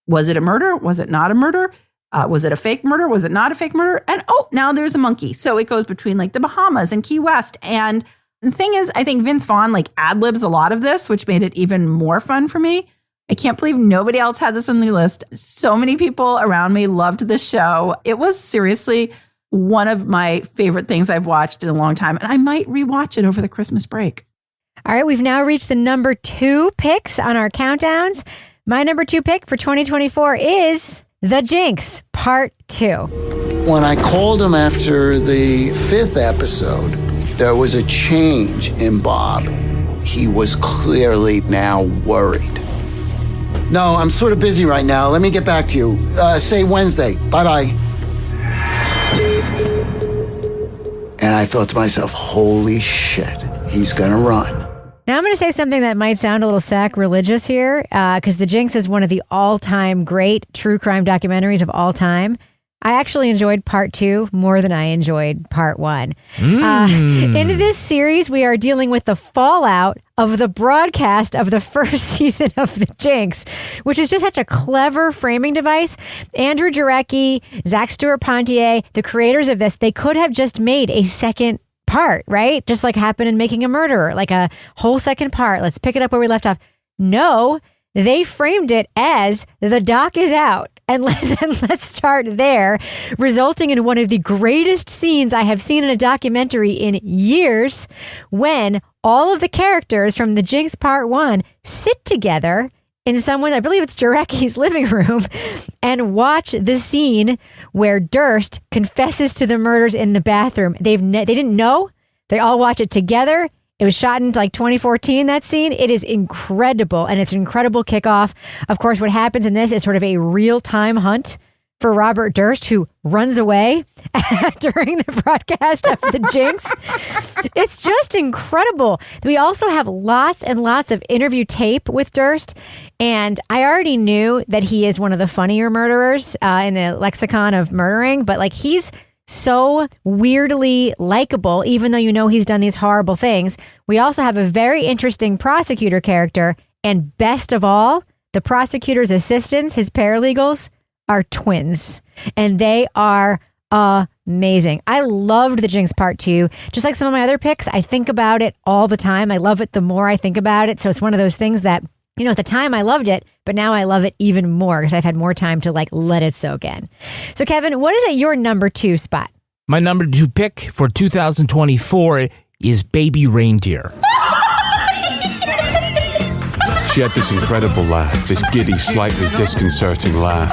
Speaker 7: Was it a murder? Was it not a murder? Was it a fake murder? Was it not a fake murder? And now there's a monkey. So it goes between like the Bahamas and Key West. And the thing is, I think Vince Vaughn like ad-libs a lot of this, which made it even more fun for me. I can't believe nobody else had this on the list. So many people around me loved this show. It was seriously one of my favorite things I've watched in a long time. And I might rewatch it over the Christmas break.
Speaker 5: All right, we've now reached the number 2 picks on our countdowns. My number 2 pick for 2024 is The Jinx, Part 2.
Speaker 9: When I called him after the 5th episode, there was a change in Bob. He was clearly now worried. No, I'm sort of busy right now. Let me get back to you. Say Wednesday. Bye-bye. And I thought to myself, holy shit, he's gonna run.
Speaker 5: Now I'm going to say something that might sound a little sacrilegious here, because The Jinx is one of the all-time great true crime documentaries of all time. I actually enjoyed Part 2 more than I enjoyed Part 1. In this series, we are dealing with the fallout of the broadcast of the first season of The Jinx, which is just such a clever framing device. Andrew Jarecki, Zach Stewart-Pontier, the creators of this, they could have just made a second part, right? Just like happened in Making a Murderer, like a whole second part. Let's pick it up where we left off. No, they framed it as the doc is out. And let's start there, resulting in one of the greatest scenes I have seen in a documentary in years, when all of the characters from The Jinx Part 1 sit together in someone, I believe it's Jarecki's living room, and watch the scene where Durst confesses to the murders in the bathroom. They didn't know. They all watch it together. It was shot in like 2014, that scene. It is incredible, and it's an incredible kickoff. Of course, what happens in this is sort of a real-time hunt for Robert Durst, who runs away during the broadcast of The Jinx. It's just incredible. We also have lots and lots of interview tape with Durst, and I already knew that he is one of the funnier murderers in the lexicon of murdering, but like he's so weirdly likable, even though you know he's done these horrible things. We also have a very interesting prosecutor character, and best of all, the prosecutor's assistants, his paralegals, are twins, and they are amazing. I loved The Jinx Part 2. Just like some of my other picks, I think about it all the time. I love it the more I think about it. So it's one of those things that, you know, at the time I loved it, but now I love it even more because I've had more time to like let it soak in. So Kevin, what is at your number 2 spot?
Speaker 6: My number 2 pick for 2024 is Baby Reindeer.
Speaker 10: She had this incredible laugh, this giddy, slightly disconcerting laugh.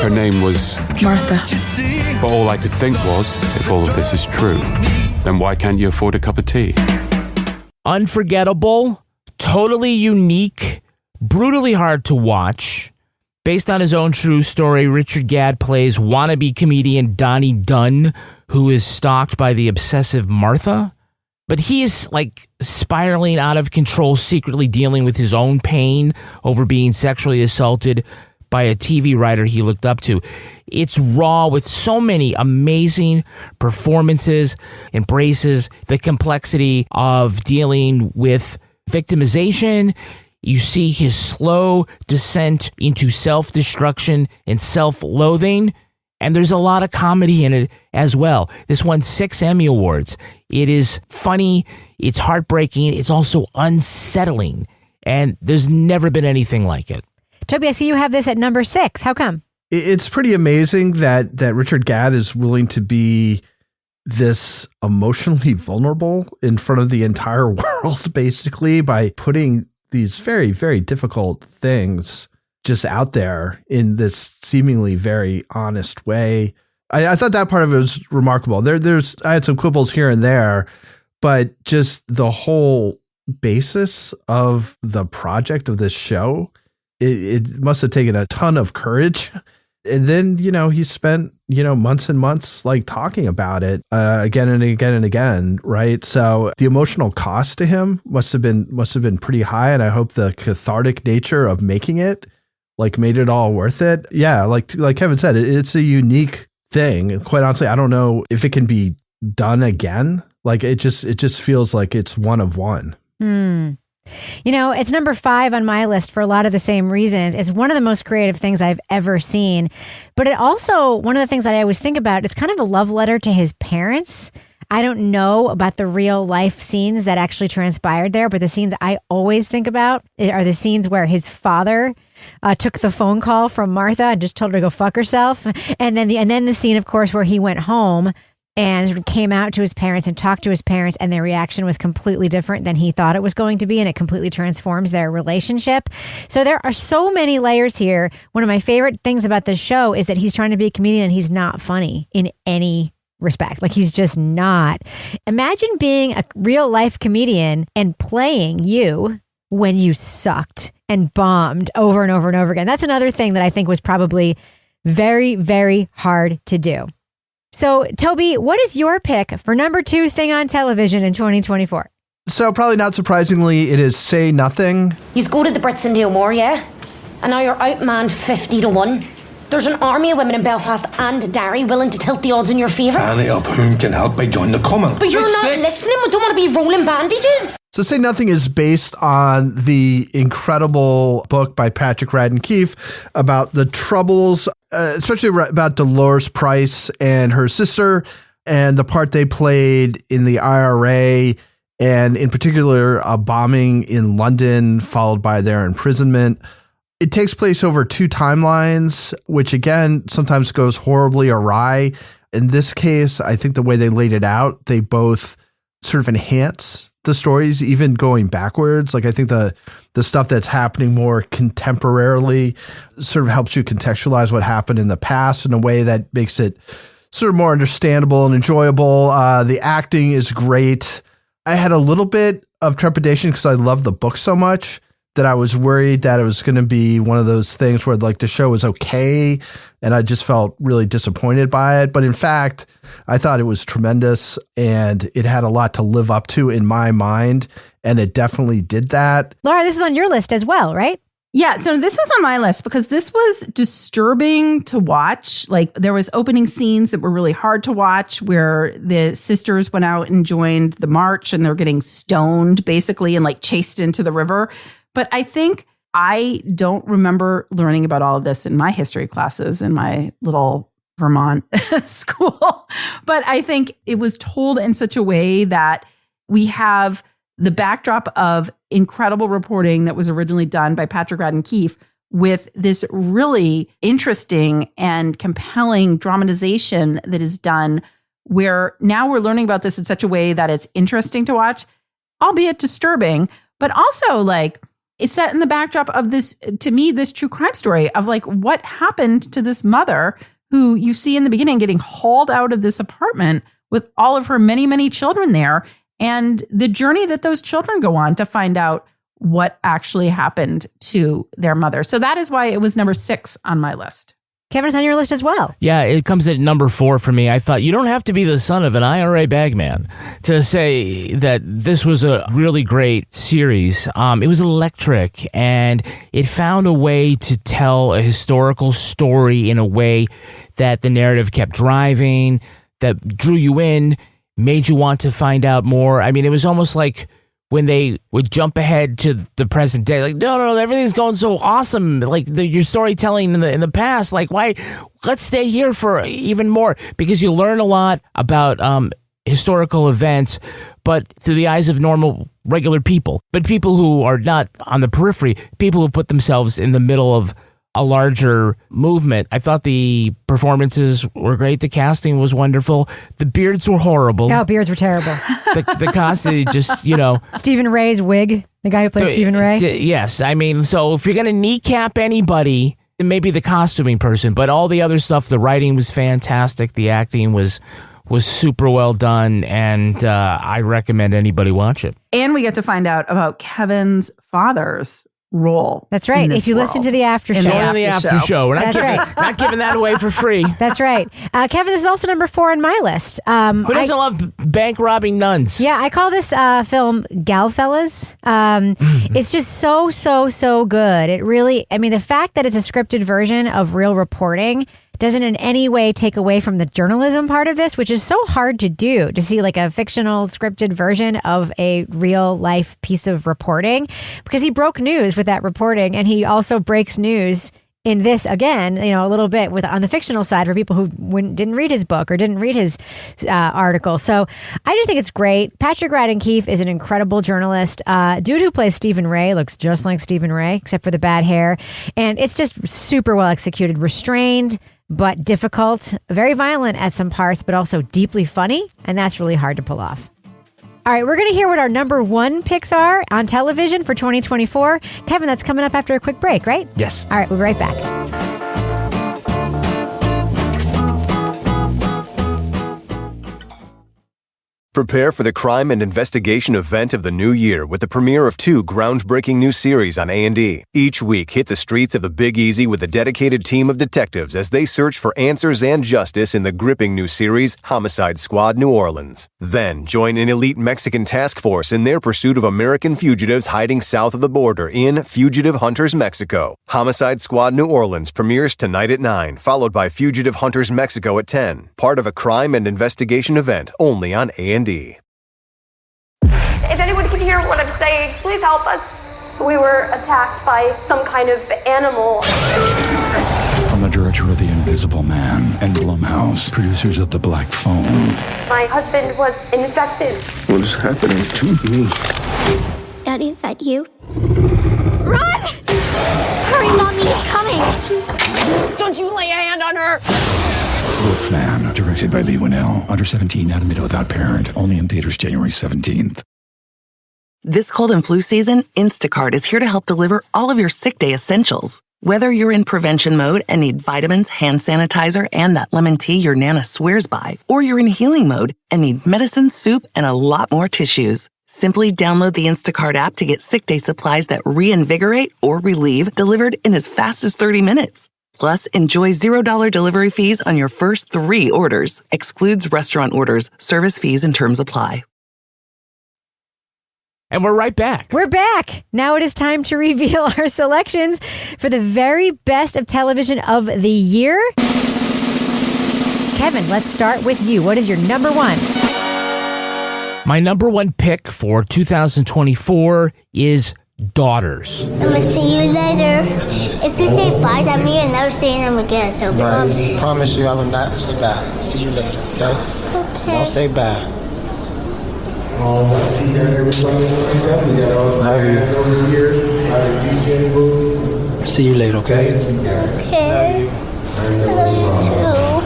Speaker 10: Her name was
Speaker 22: Martha.
Speaker 10: But all I could think was, if all of this is true, then why can't you afford a cup of tea?
Speaker 6: Unforgettable, totally unique, brutally hard to watch. Based on his own true story, Richard Gadd plays wannabe comedian Donnie Dunn, who is stalked by the obsessive Martha. But he is like spiraling out of control, secretly dealing with his own pain over being sexually assaulted by a TV writer he looked up to. It's raw with so many amazing performances, embraces the complexity of dealing with victimization. You see his slow descent into self-destruction and self-loathing, and there's a lot of comedy in it as well. This won 6 Emmy Awards. It is funny, it's heartbreaking, it's also unsettling, and there's never been anything like it.
Speaker 5: Toby, I see you have this at number 6. How come?
Speaker 8: It's pretty amazing that Richard Gadd is willing to be this emotionally vulnerable in front of the entire world, basically, by putting these very, very difficult things just out there in this seemingly very honest way. I thought that part of it was remarkable. I had some quibbles here and there, but just the whole basis of the project of this show, it must have taken a ton of courage. And then, he spent, months and months like talking about it again and again and again. Right. So the emotional cost to him must have been pretty high. And I hope the cathartic nature of making it like made it all worth it. Yeah. Like Kevin said, it's a unique thing. And quite honestly, I don't know if it can be done again. Like it just feels like it's one of one.
Speaker 5: It's number 5 on my list for a lot of the same reasons. It's one of the most creative things I've ever seen. But it also, one of the things that I always think about, it's kind of a love letter to his parents. I don't know about the real life scenes that actually transpired there, but the scenes I always think about are the scenes where his father took the phone call from Martha and just told her to go fuck herself. And then the scene, of course, where he went home and sort of came out to his parents and talked to his parents, and their reaction was completely different than he thought it was going to be, and it completely transforms their relationship. So there are so many layers here. One of my favorite things about this show is that he's trying to be a comedian and he's not funny in any respect. Like, he's just not. Imagine being a real life comedian and playing you when you sucked and bombed over and over and over again. That's another thing that I think was probably very, very hard to do. So, Toby, what is your pick for number 2 thing on television in 2024?
Speaker 8: So, probably not surprisingly, it is Say Nothing.
Speaker 11: You goaded the Brits into a war, yeah? And now you're outmanned 50-1. There's an army of women in Belfast and Derry willing to tilt the odds in your favour.
Speaker 2: Any of whom can help by joining the common.
Speaker 11: But you're not listening. We don't want to be rolling bandages.
Speaker 8: So Say Nothing is based on the incredible book by Patrick Radden Keefe about the troubles, especially about Dolores Price and her sister and the part they played in the IRA, and in particular a bombing in London followed by their imprisonment. It takes place over 2 timelines, which again sometimes goes horribly awry. In this case, I think the way they laid it out, they both sort of enhance the stories, even going backwards. Like, I think the stuff that's happening more contemporarily sort of helps you contextualize what happened in the past in a way that makes it sort of more understandable and enjoyable. The acting is great. I had a little bit of trepidation because I love the book so much that I was worried that it was going to be one of those things where like the show was okay and I just felt really disappointed by it. But in fact, I thought it was tremendous and it had a lot to live up to in my mind, and it definitely did that.
Speaker 5: Lara, this is on your list as well, right?
Speaker 7: Yeah, so this was on my list because this was disturbing to watch. Like, there was opening scenes that were really hard to watch where the sisters went out and joined the march and they're getting stoned basically and like chased into the river. But I think I don't remember learning about all of this in my history classes in my little Vermont school. But I think it was told in such a way that we have the backdrop of incredible reporting that was originally done by Patrick Radden Keefe with this really interesting and compelling dramatization that is done, where now we're learning about this in such a way that it's interesting to watch, albeit disturbing, but also like it's set in the backdrop of this, to me, this true crime story of like what happened to this mother who you see in the beginning getting hauled out of this apartment with all of her many, many children there, and the journey that those children go on to find out what actually happened to their mother. So that is why it was number 6 on my list.
Speaker 5: Kevin, it's on your list as well.
Speaker 6: Yeah, it comes at number 4 for me. I thought you don't have to be the son of an IRA bagman to say that this was a really great series. It was electric, and it found a way to tell a historical story in a way that the narrative kept driving, that drew you in, made you want to find out more. I mean, it was almost like when they would jump ahead to the present day, like, no, everything's going so awesome. Like your storytelling in the past, like, why? Let's stay here for even more, because you learn a lot about historical events, but through the eyes of normal, regular people. But people who are not on the periphery, people who put themselves in the middle of a larger movement. I thought the performances were great. The casting was wonderful. The beards were horrible.
Speaker 5: Oh, beards were terrible.
Speaker 6: The costume just,
Speaker 5: Stephen Ray's wig, the guy who played Stephen Ray.
Speaker 6: Yes. I mean, so if you're going to kneecap anybody, maybe the costuming person, but all the other stuff, the writing was fantastic. The acting was super well done, and I recommend anybody watch it.
Speaker 7: And we get to find out about Kevin's father's role.
Speaker 5: That's right. If you listen to the after show.
Speaker 6: The after show. We're not giving that away for free.
Speaker 5: That's right. Kevin, this is also number 4 on my list.
Speaker 6: Who doesn't love bank robbing nuns?
Speaker 5: Yeah, I call this film Galfellas. It's just so good. It really, I mean, the fact that it's a scripted version of real reporting doesn't in any way take away from the journalism part of this, which is so hard to do, to see like a fictional scripted version of a real life piece of reporting, because he broke news with that reporting, and he also breaks news in this again, a little bit with on the fictional side for people who didn't read his book or didn't read his article. So I just think it's great. Patrick Radden Keefe is an incredible journalist. Dude who plays Stephen Ray looks just like Stephen Ray, except for the bad hair. And it's just super well executed, restrained, but difficult, very violent at some parts, but also deeply funny. And that's really hard to pull off. All right, we're going to hear what our number one picks are on television for 2024. Kevin, that's coming up after a quick break, right?
Speaker 6: Yes.
Speaker 5: All right, we'll be right back.
Speaker 1: Prepare for the crime and investigation event of the new year with the premiere of 2 groundbreaking new series on A&E. Each week, hit the streets of the Big Easy with a dedicated team of detectives as they search for answers and justice in the gripping new series, Homicide Squad New Orleans. Then, join an elite Mexican task force in their pursuit of American fugitives hiding south of the border in Fugitive Hunters Mexico. Homicide Squad New Orleans premieres tonight at 9, followed by Fugitive Hunters Mexico at 10, part of a crime and investigation event only on A&E.
Speaker 14: If anyone can hear what I'm saying, please help us. We were attacked by some kind of animal.
Speaker 15: From the director of The Invisible Man and Blumhouse, producers of The Black Phone.
Speaker 14: My husband was infected.
Speaker 15: What is happening to me?
Speaker 17: Daddy, is that you?
Speaker 14: Run!
Speaker 17: Hurry, Mommy, it's coming!
Speaker 14: Don't you lay a hand on her!
Speaker 15: Wolfman, directed by Lee Winnell. Under 17, not admitted without parent. Only in theaters January 17th.
Speaker 18: This cold and flu season, Instacart is here to help deliver all of your sick day essentials. Whether you're in prevention mode and need vitamins, hand sanitizer, and that lemon tea your Nana swears by, or you're in healing mode and need medicine, soup, and a lot more tissues. Simply download the Instacart app to get sick day supplies that reinvigorate or relieve, delivered in as fast as 30 minutes. Plus, enjoy $0 delivery fees on your first 3 orders. Excludes restaurant orders. Service fees and terms apply.
Speaker 6: And we're right back.
Speaker 5: We're back. Now it is time to reveal our selections for the very best of television of the year. Kevin, let's start with you. What is your number one?
Speaker 6: My number one pick for 2024 is Daughters.
Speaker 17: I'm gonna see you later. If you say bye, that means you're never seeing them again. So
Speaker 25: Right. Promise you I will not say bye. See you later, okay?
Speaker 17: Okay.
Speaker 25: Don't say bye. See you later, okay?
Speaker 17: Okay. Love you too.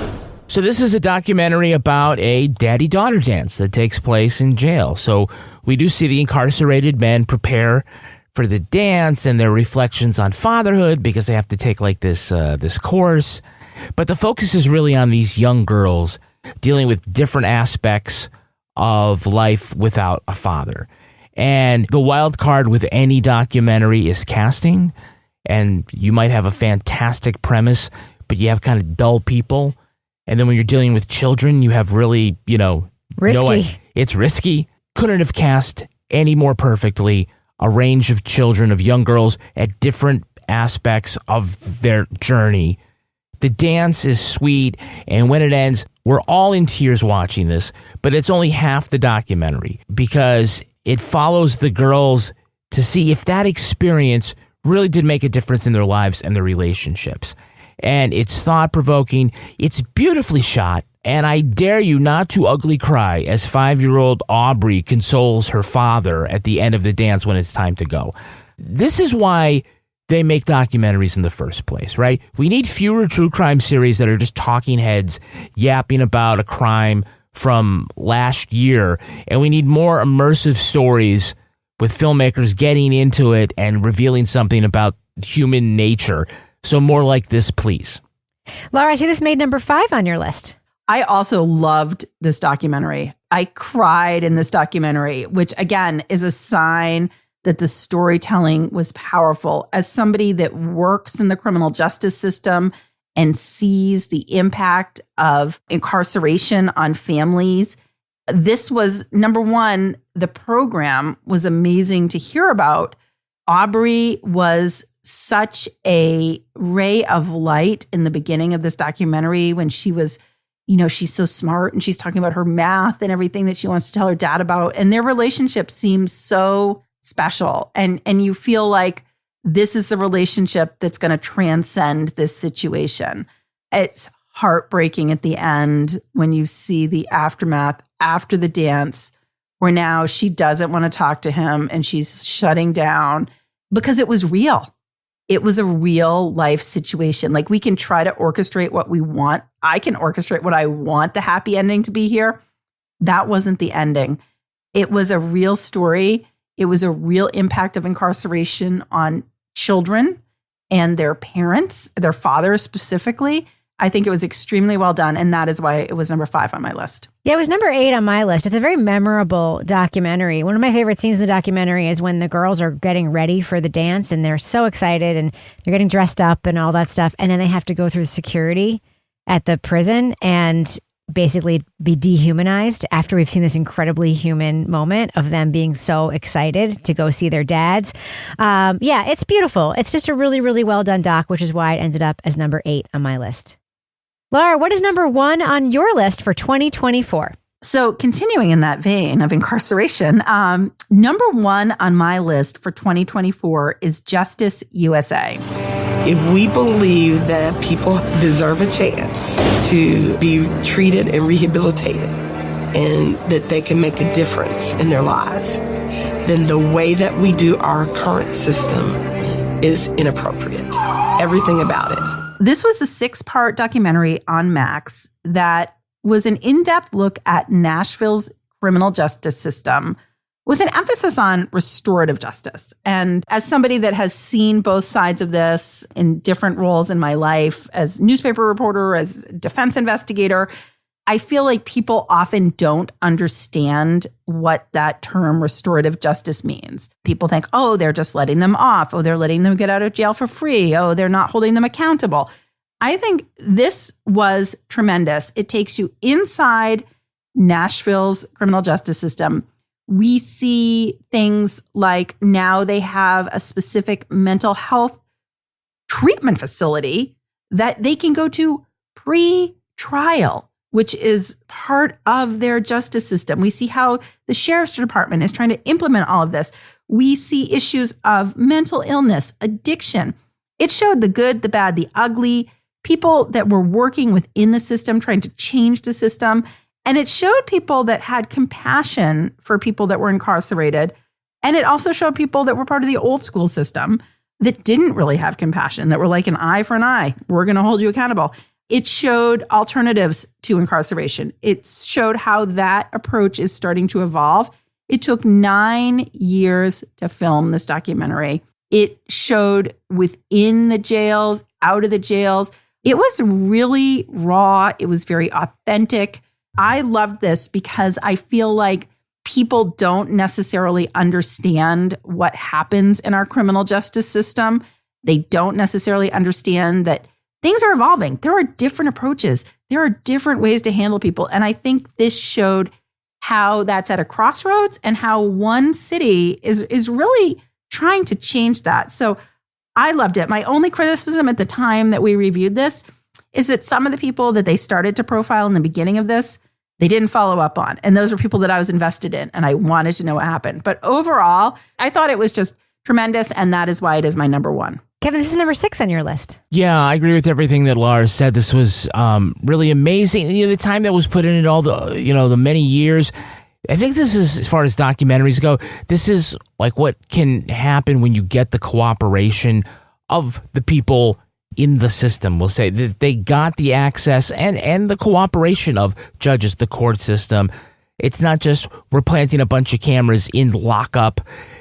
Speaker 6: So this is a documentary about a daddy-daughter dance that takes place in jail. So we do see the incarcerated men prepare for the dance and their reflections on fatherhood because they have to take like this course. But the focus is really on these young girls dealing with different aspects of life without a father. And the wild card with any documentary is casting. And you might have a fantastic premise, but you have kind of dull people. And then when you're dealing with children, you have really,
Speaker 5: risky.
Speaker 6: It's risky. Couldn't have cast any more perfectly a range of children, of young girls at different aspects of their journey. The dance is sweet, and when it ends, we're all in tears watching this, but it's only half the documentary because it follows the girls to see if that experience really did make a difference in their lives and their relationships. And it's thought-provoking, it's beautifully shot, and I dare you not to ugly cry as 5-year-old Aubrey consoles her father at the end of the dance when it's time to go. This is why they make documentaries in the first place, right? We need fewer true crime series that are just talking heads yapping about a crime from last year, and we need more immersive stories with filmmakers getting into it and revealing something about human nature. So more like this, please.
Speaker 5: Lara, I see this made number 5 on your list.
Speaker 7: I also loved this documentary. I cried in this documentary, which again is a sign that the storytelling was powerful. As somebody that works in the criminal justice system and sees the impact of incarceration on families, this was, number one, the program was amazing to hear about. Aubrey was such a ray of light in the beginning of this documentary when she was, she's so smart and she's talking about her math and everything that she wants to tell her dad about. And their relationship seems so special. And you feel like this is the relationship that's going to transcend this situation. It's heartbreaking at the end when you see the aftermath after the dance, where now she doesn't want to talk to him and she's shutting down because it was real. It was a real life situation. Like, we can try to orchestrate what we want. I can orchestrate what I want the happy ending to be here. That wasn't the ending. It was a real story. It was a real impact of incarceration on children and their parents, their fathers specifically. I think it was extremely well done, and that is why it was number 5 on my list.
Speaker 5: Yeah, it was number 8 on my list. It's a very memorable documentary. One of my favorite scenes in the documentary is when the girls are getting ready for the dance, and they're so excited, and they're getting dressed up and all that stuff, and then they have to go through the security at the prison and basically be dehumanized after we've seen this incredibly human moment of them being so excited to go see their dads. Yeah, it's beautiful. It's just a really, really well done doc, which is why it ended up as number 8 on my list. Lara, what is number 1 on your list for 2024?
Speaker 7: So continuing in that vein of incarceration, number 1 on my list for 2024 is Justice USA.
Speaker 12: If we believe that people deserve a chance to be treated and rehabilitated and that they can make a difference in their lives, then the way that we do our current system is inappropriate. Everything about it.
Speaker 7: This was a 6-part documentary on Max that was an in-depth look at Nashville's criminal justice system with an emphasis on restorative justice. And as somebody that has seen both sides of this in different roles in my life, as newspaper reporter, as defense investigator, I feel like people often don't understand what that term restorative justice means. People think, oh, they're just letting them off. Oh, they're letting them get out of jail for free. Oh, they're not holding them accountable. I think this was tremendous. It takes you inside Nashville's criminal justice system. We see things like now they have a specific mental health treatment facility that they can go to pre-trial, which is part of their justice system. We see how the sheriff's department is trying to implement all of this. We see issues of mental illness, addiction. It showed the good, the bad, the ugly, people that were working within the system, trying to change the system. And it showed people that had compassion for people that were incarcerated. And it also showed people that were part of the old school system that didn't really have compassion, that were like an eye for an eye. We're going to hold you accountable. It showed alternatives to incarceration. It showed how that approach is starting to evolve. It took 9 years to film this documentary. It showed within the jails, out of the jails. It was really raw. It was very authentic. I loved this because I feel like people don't necessarily understand what happens in our criminal justice system. They don't necessarily understand that things are evolving. There are different approaches. There are different ways to handle people. And I think this showed how that's at a crossroads and how one city is really trying to change that. So I loved it. My only criticism at the time that we reviewed this is that some of the people that they started to profile in the beginning of this, they didn't follow up on. And those were people that I was invested in and I wanted to know what happened. But overall, I thought it was just tremendous. And that is why it is my number 1.
Speaker 5: Kevin, this is number 6 on your list.
Speaker 6: Yeah, I agree with everything that Lara said. This was really amazing. The time that was put in it, all the many years. I think this is, as far as documentaries go, this is like what can happen when you get the cooperation of the people in the system. We'll say that they got the access and the cooperation of judges, the court system. It's not just we're planting a bunch of cameras in lockup.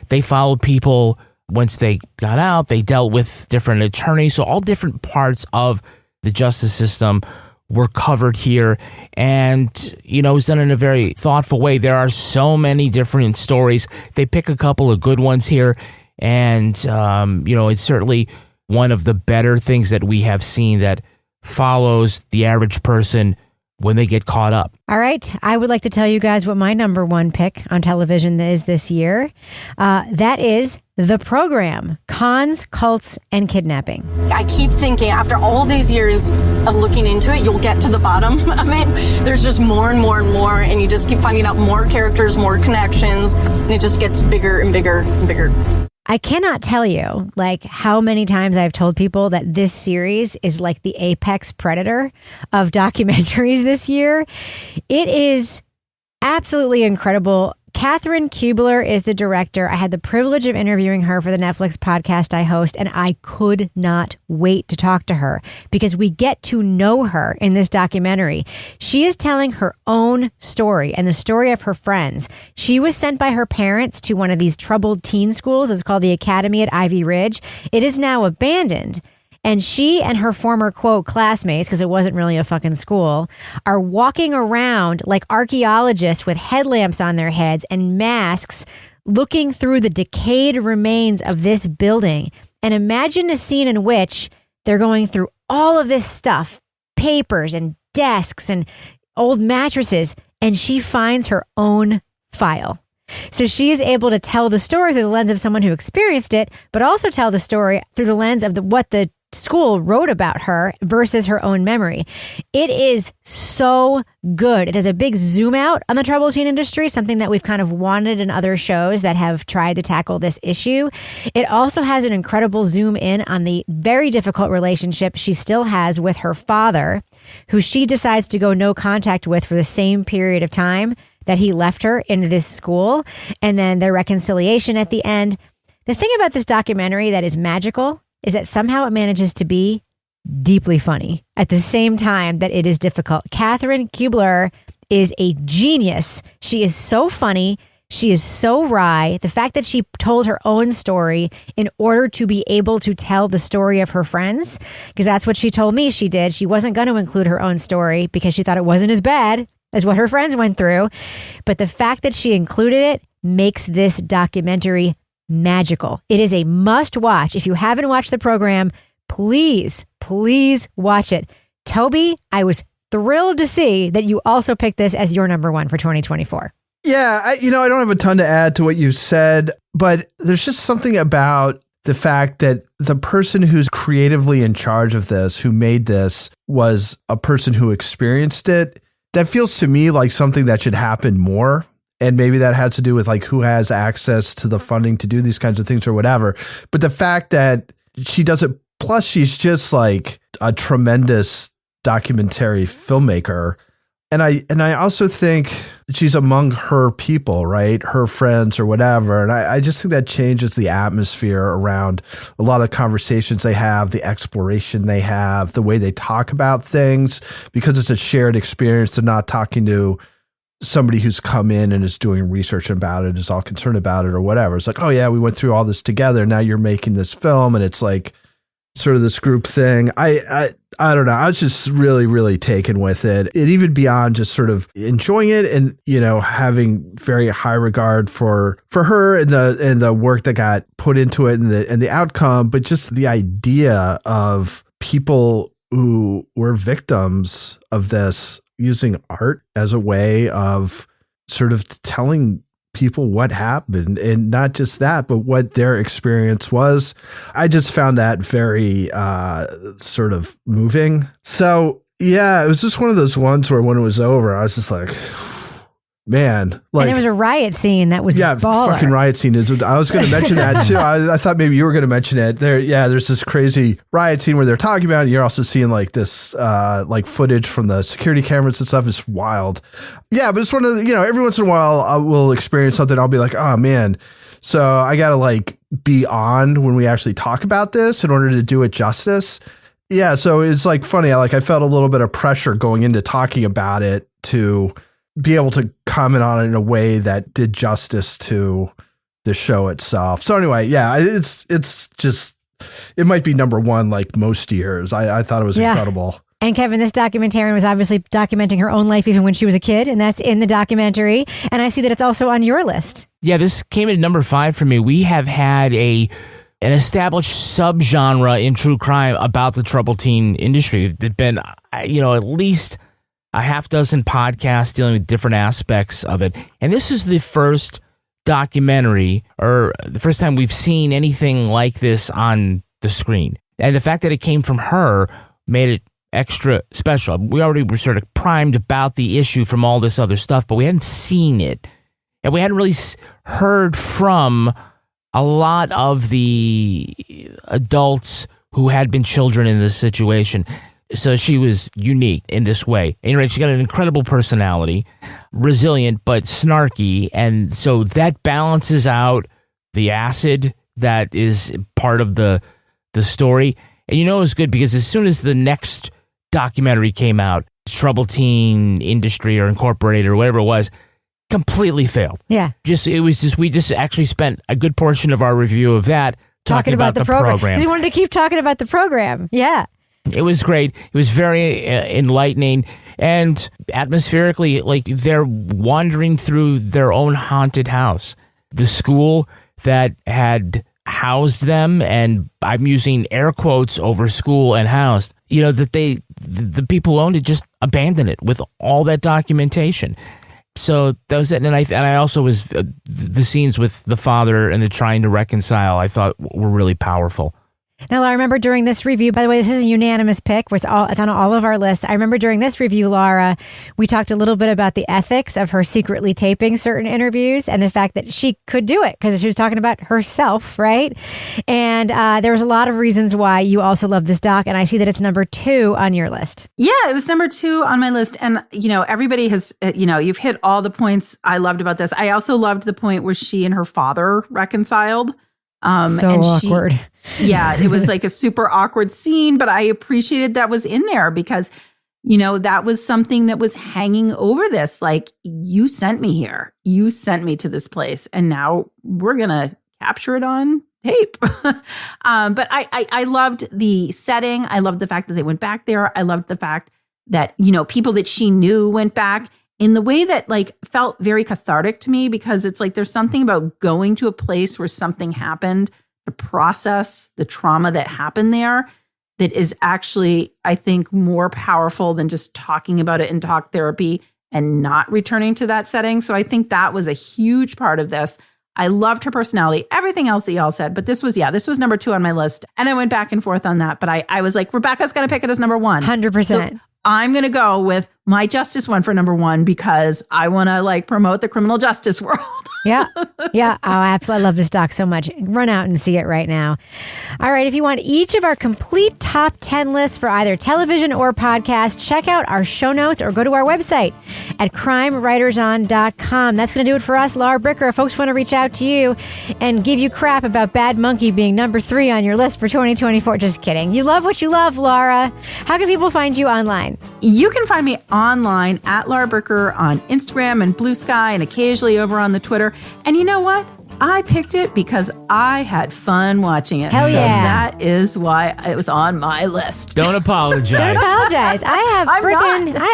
Speaker 6: They followed people once they got out. They dealt with different attorneys. So all different parts of the justice system were covered here. And, it was done in a very thoughtful way. There are so many different stories. They pick a couple of good ones here. And, it's certainly one of the better things that we have seen that follows the average person when they get caught up.
Speaker 5: All right. I would like to tell you guys what my number one pick on television is this year. That is The Program, Cons, Cults, and Kidnapping.
Speaker 3: I keep thinking after all these years of looking into it, you'll get to the bottom of it. There's just more and more and more, and you just keep finding out more characters, more connections, and it just gets bigger and bigger and bigger.
Speaker 5: I cannot tell you how many times I've told people that this series is like the apex predator of documentaries this year. It is absolutely incredible. Catherine Kubler is the director. I had the privilege of interviewing her for the Netflix podcast I host, and I could not wait to talk to her because we get to know her in this documentary. She is telling her own story and the story of her friends. She was sent by her parents to one of these troubled teen schools. It's called the Academy at Ivy Ridge. It is now abandoned. And she and her former, quote, classmates, because it wasn't really a fucking school, are walking around like archaeologists with headlamps on their heads and masks looking through the decayed remains of this building. And imagine a scene in which they're going through all of this stuff, papers and desks and old mattresses, and she finds her own file. So she is able to tell the story through the lens of someone who experienced it, but also tell the story through the lens of what the school wrote about her versus her own memory. It is so good. It has a big zoom out on the troubled teen industry, something that we've kind of wanted in other shows that have tried to tackle this issue. It also has an incredible zoom in on the very difficult relationship she still has with her father, who she decides to go no contact with for the same period of time that he left her in this school, and then their reconciliation at the end. The thing about this documentary that is magical is that somehow it manages to be deeply funny at the same time that it is difficult. Catherine Kubler is a genius. She is so funny. She is so wry. The fact that she told her own story in order to be able to tell the story of her friends, because that's what she told me she did. She wasn't going to include her own story because she thought it wasn't as bad as what her friends went through. But the fact that she included it makes this documentary magical. It is a must watch. If you haven't watched The Program, please watch it. Toby, I was thrilled to see that you also picked this as your number one for 2024.
Speaker 8: Yeah, I don't have a ton to add to what you said, but there's just something about the fact that the person who's creatively in charge of this, who made this, was a person who experienced it. That feels to me like something that should happen more. And maybe that has to do with who has access to the funding to do these kinds of things or whatever. But the fact that she does it, plus she's just a tremendous documentary filmmaker. And I also think she's among her people, right? Her friends or whatever. And I just think that changes the atmosphere around a lot of conversations they have, the exploration they have, the way they talk about things, because it's a shared experience. They're not talking to somebody who's come in and is doing research about it, is all concerned about it or whatever. It's oh yeah, we went through all this together. Now you're making this film, and it's sort of this group thing. I don't know. I was just really, really taken with it. And even beyond just sort of enjoying it and, having very high regard for her and the work that got put into it and the outcome, but just the idea of people who were victims of this using art as a way of sort of telling people what happened, and not just that, but what their experience was. I just found that very sort of moving. So yeah, it was just one of those ones where when it was over, I was just man. And
Speaker 5: there was a riot scene that was baller.
Speaker 8: Fucking riot scene. I was going to mention that too. I thought maybe you were going to mention it. There's this crazy riot scene where they're talking about it. You're also seeing this footage from the security cameras and stuff. It's wild. Yeah, but it's one of the, every once in a while I will experience something. I'll be oh man. So I got to be on when we actually talk about this in order to do it justice. Yeah. So it's funny. I felt a little bit of pressure going into talking about it to be able to comment on it in a way that did justice to the show itself. So anyway, yeah, it's just, it might be number one most years. I thought it was incredible.
Speaker 5: And Kevin, this documentarian was obviously documenting her own life even when she was a kid, and that's in the documentary. And I see that it's also on your list.
Speaker 6: Yeah, this came in number 5 for me. We have had an established subgenre in true crime about the troubled teen industry. There've been, at least a half dozen podcasts dealing with different aspects of it. And this is the first documentary, or the first time we've seen anything like this on the screen. And the fact that it came from her made it extra special. We already were sort of primed about the issue from all this other stuff, but we hadn't seen it. And we hadn't really heard from a lot of the adults who had been children in this situation. So she was unique in this way. Anyway, she got an incredible personality, resilient but snarky, and so that balances out the acid that is part of the story. And it was good because as soon as the next documentary came out, Troubled Teen Industry or Incorporated or whatever it was, completely failed.
Speaker 5: Yeah.
Speaker 6: We just actually spent a good portion of our review of that talking about the program.
Speaker 5: Because we wanted to keep talking about the program. Yeah.
Speaker 6: It was great. It was very enlightening, and atmospherically, like they're wandering through their own haunted house. The school that had housed them, and I'm using air quotes over school and house, that the people who owned it just abandoned it with all that documentation. So that was it. And I also was the scenes with the father and the trying to reconcile, I thought were really powerful.
Speaker 5: Now, I remember during this review, by the way, this is a unanimous pick. It's on all of our lists. I remember during this review, Lara, we talked a little bit about the ethics of her secretly taping certain interviews and the fact that she could do it because she was talking about herself, right? And there was a lot of reasons why you also love this doc, and I see that it's number 2 on your list.
Speaker 7: Yeah, it was number 2 on my list. And, everybody has, you've hit all the points I loved about this. I also loved the point where she and her father reconciled.
Speaker 5: So awkward.
Speaker 7: Yeah, it was like a super awkward scene, but I appreciated that was in there because, that was something that was hanging over this. Like, you sent me here. You sent me to this place. And now we're going to capture it on tape. But I loved the setting. I loved the fact that they went back there. I loved the fact that, people that she knew went back in the way that felt very cathartic to me, because it's like there's something about going to a place where something happened to process the trauma that happened there that is actually, I think, more powerful than just talking about it in talk therapy and not returning to that setting. So I think that was a huge part of this. I loved her personality, everything else that y'all said, but this was number 2 on my list. And I went back and forth on that, but I was like, Rebecca's going to pick it as number 1.
Speaker 5: 100%.
Speaker 7: So I'm going to go with my justice one for number 1 because I want to promote the criminal justice world.
Speaker 5: Yeah. Yeah. Oh, absolutely. I love this doc so much. Run out and see it right now. All right. If you want each of our complete top 10 lists for either television or podcast, check out our show notes or go to our website at crimewriterson.com. That's going to do it for us, Lara Bricker. If folks want to reach out to you and give you crap about Bad Monkey being number 3 on your list for 2024, just kidding. You love what you love, Lara. How can people find you online?
Speaker 7: You can find me online at Lara Bricker on Instagram and Blue Sky and occasionally over on the Twitter. And you know what? I picked it because I had fun watching it.
Speaker 5: Hell
Speaker 7: so
Speaker 5: yeah.
Speaker 7: That is why it was on my list.
Speaker 6: Don't apologize.
Speaker 5: Don't apologize. I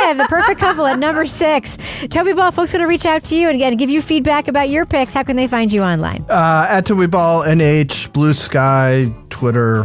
Speaker 5: have the perfect couple at number 6. Toby Ball, folks want to reach out to you and again give you feedback about your picks. How can they find you online?
Speaker 8: At Toby Ball, NH, Blue Sky, Twitter,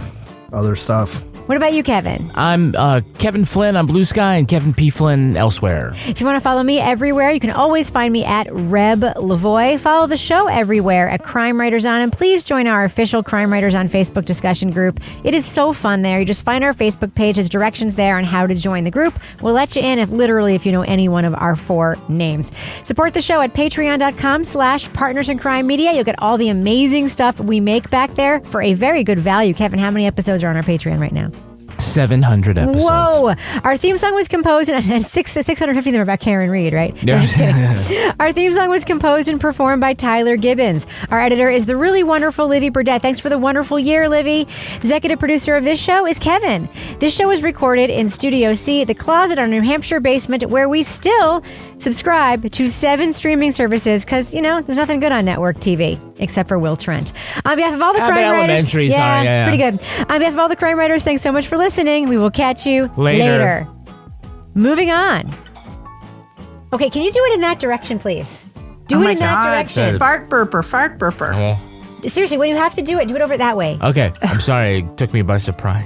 Speaker 8: other stuff.
Speaker 5: What about you, Kevin?
Speaker 6: I'm Kevin Flynn on Blue Sky and Kevin P. Flynn elsewhere.
Speaker 5: If you want to follow me everywhere, you can always find me at Reb Lavoie. Follow the show everywhere at Crime Writers On, and please join our official Crime Writers On Facebook discussion group. It is so fun there. You just find our Facebook page. There's directions there on how to join the group. We'll let you in if you know any one of our 4 names. Support the show at patreon.com/Partners in Crime Media. You'll get all the amazing stuff we make back there for a very good value. Kevin, how many episodes are on our Patreon right now?
Speaker 6: 700 episodes.
Speaker 5: Whoa. Our theme song was composed, and 650 of them are about Karen Reed, right? No, just kidding. Our theme song was composed and performed by Tyler Gibbons. Our editor is the really wonderful Livy Burdett. Thanks for the wonderful year, Livy. Executive producer of this show is Kevin. This show is recorded in Studio C, the closet in our New Hampshire basement, where we still subscribe to 7 streaming services because, there's nothing good on network TV except for Will Trent. On behalf of all the crime writers.
Speaker 6: Yeah,
Speaker 5: pretty good. On behalf of all the crime writers, thanks so much for listening. We will catch you later. Moving on. Okay, can you do it in that direction, please? Do it in that direction.
Speaker 7: Fart burper, fart burper.
Speaker 6: Oh.
Speaker 5: Seriously, when you have to do it over that way.
Speaker 6: Okay, I'm sorry. It took me by surprise.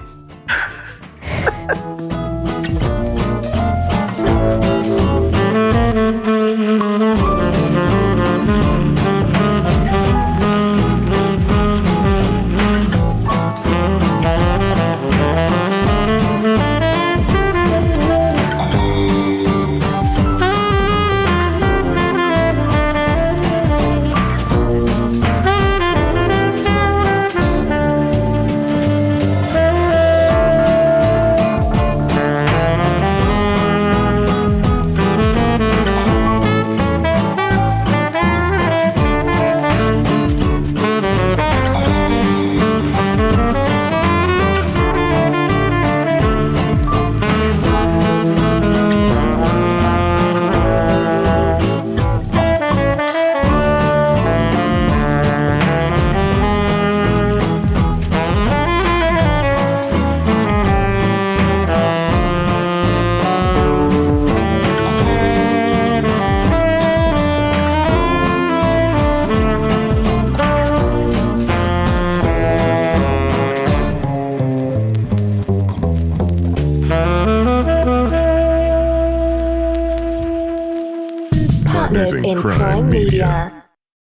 Speaker 16: Partners in Crime Media.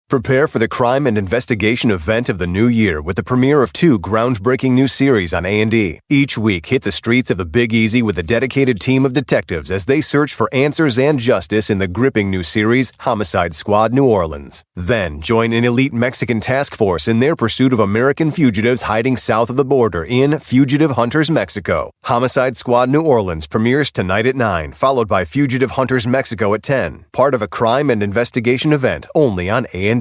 Speaker 1: Prepare for the crime and investigation event of the new year with the premiere of 2 groundbreaking new series on A&E. Each week, hit the streets of the Big Easy with a dedicated team of detectives as they search for answers and justice in the gripping new series, Homicide Squad New Orleans. Then, join an elite Mexican task force in their pursuit of American fugitives hiding south of the border in Fugitive Hunters Mexico. Homicide Squad New Orleans premieres tonight at 9, followed by Fugitive Hunters Mexico at 10, part of a crime and investigation event only on A&E.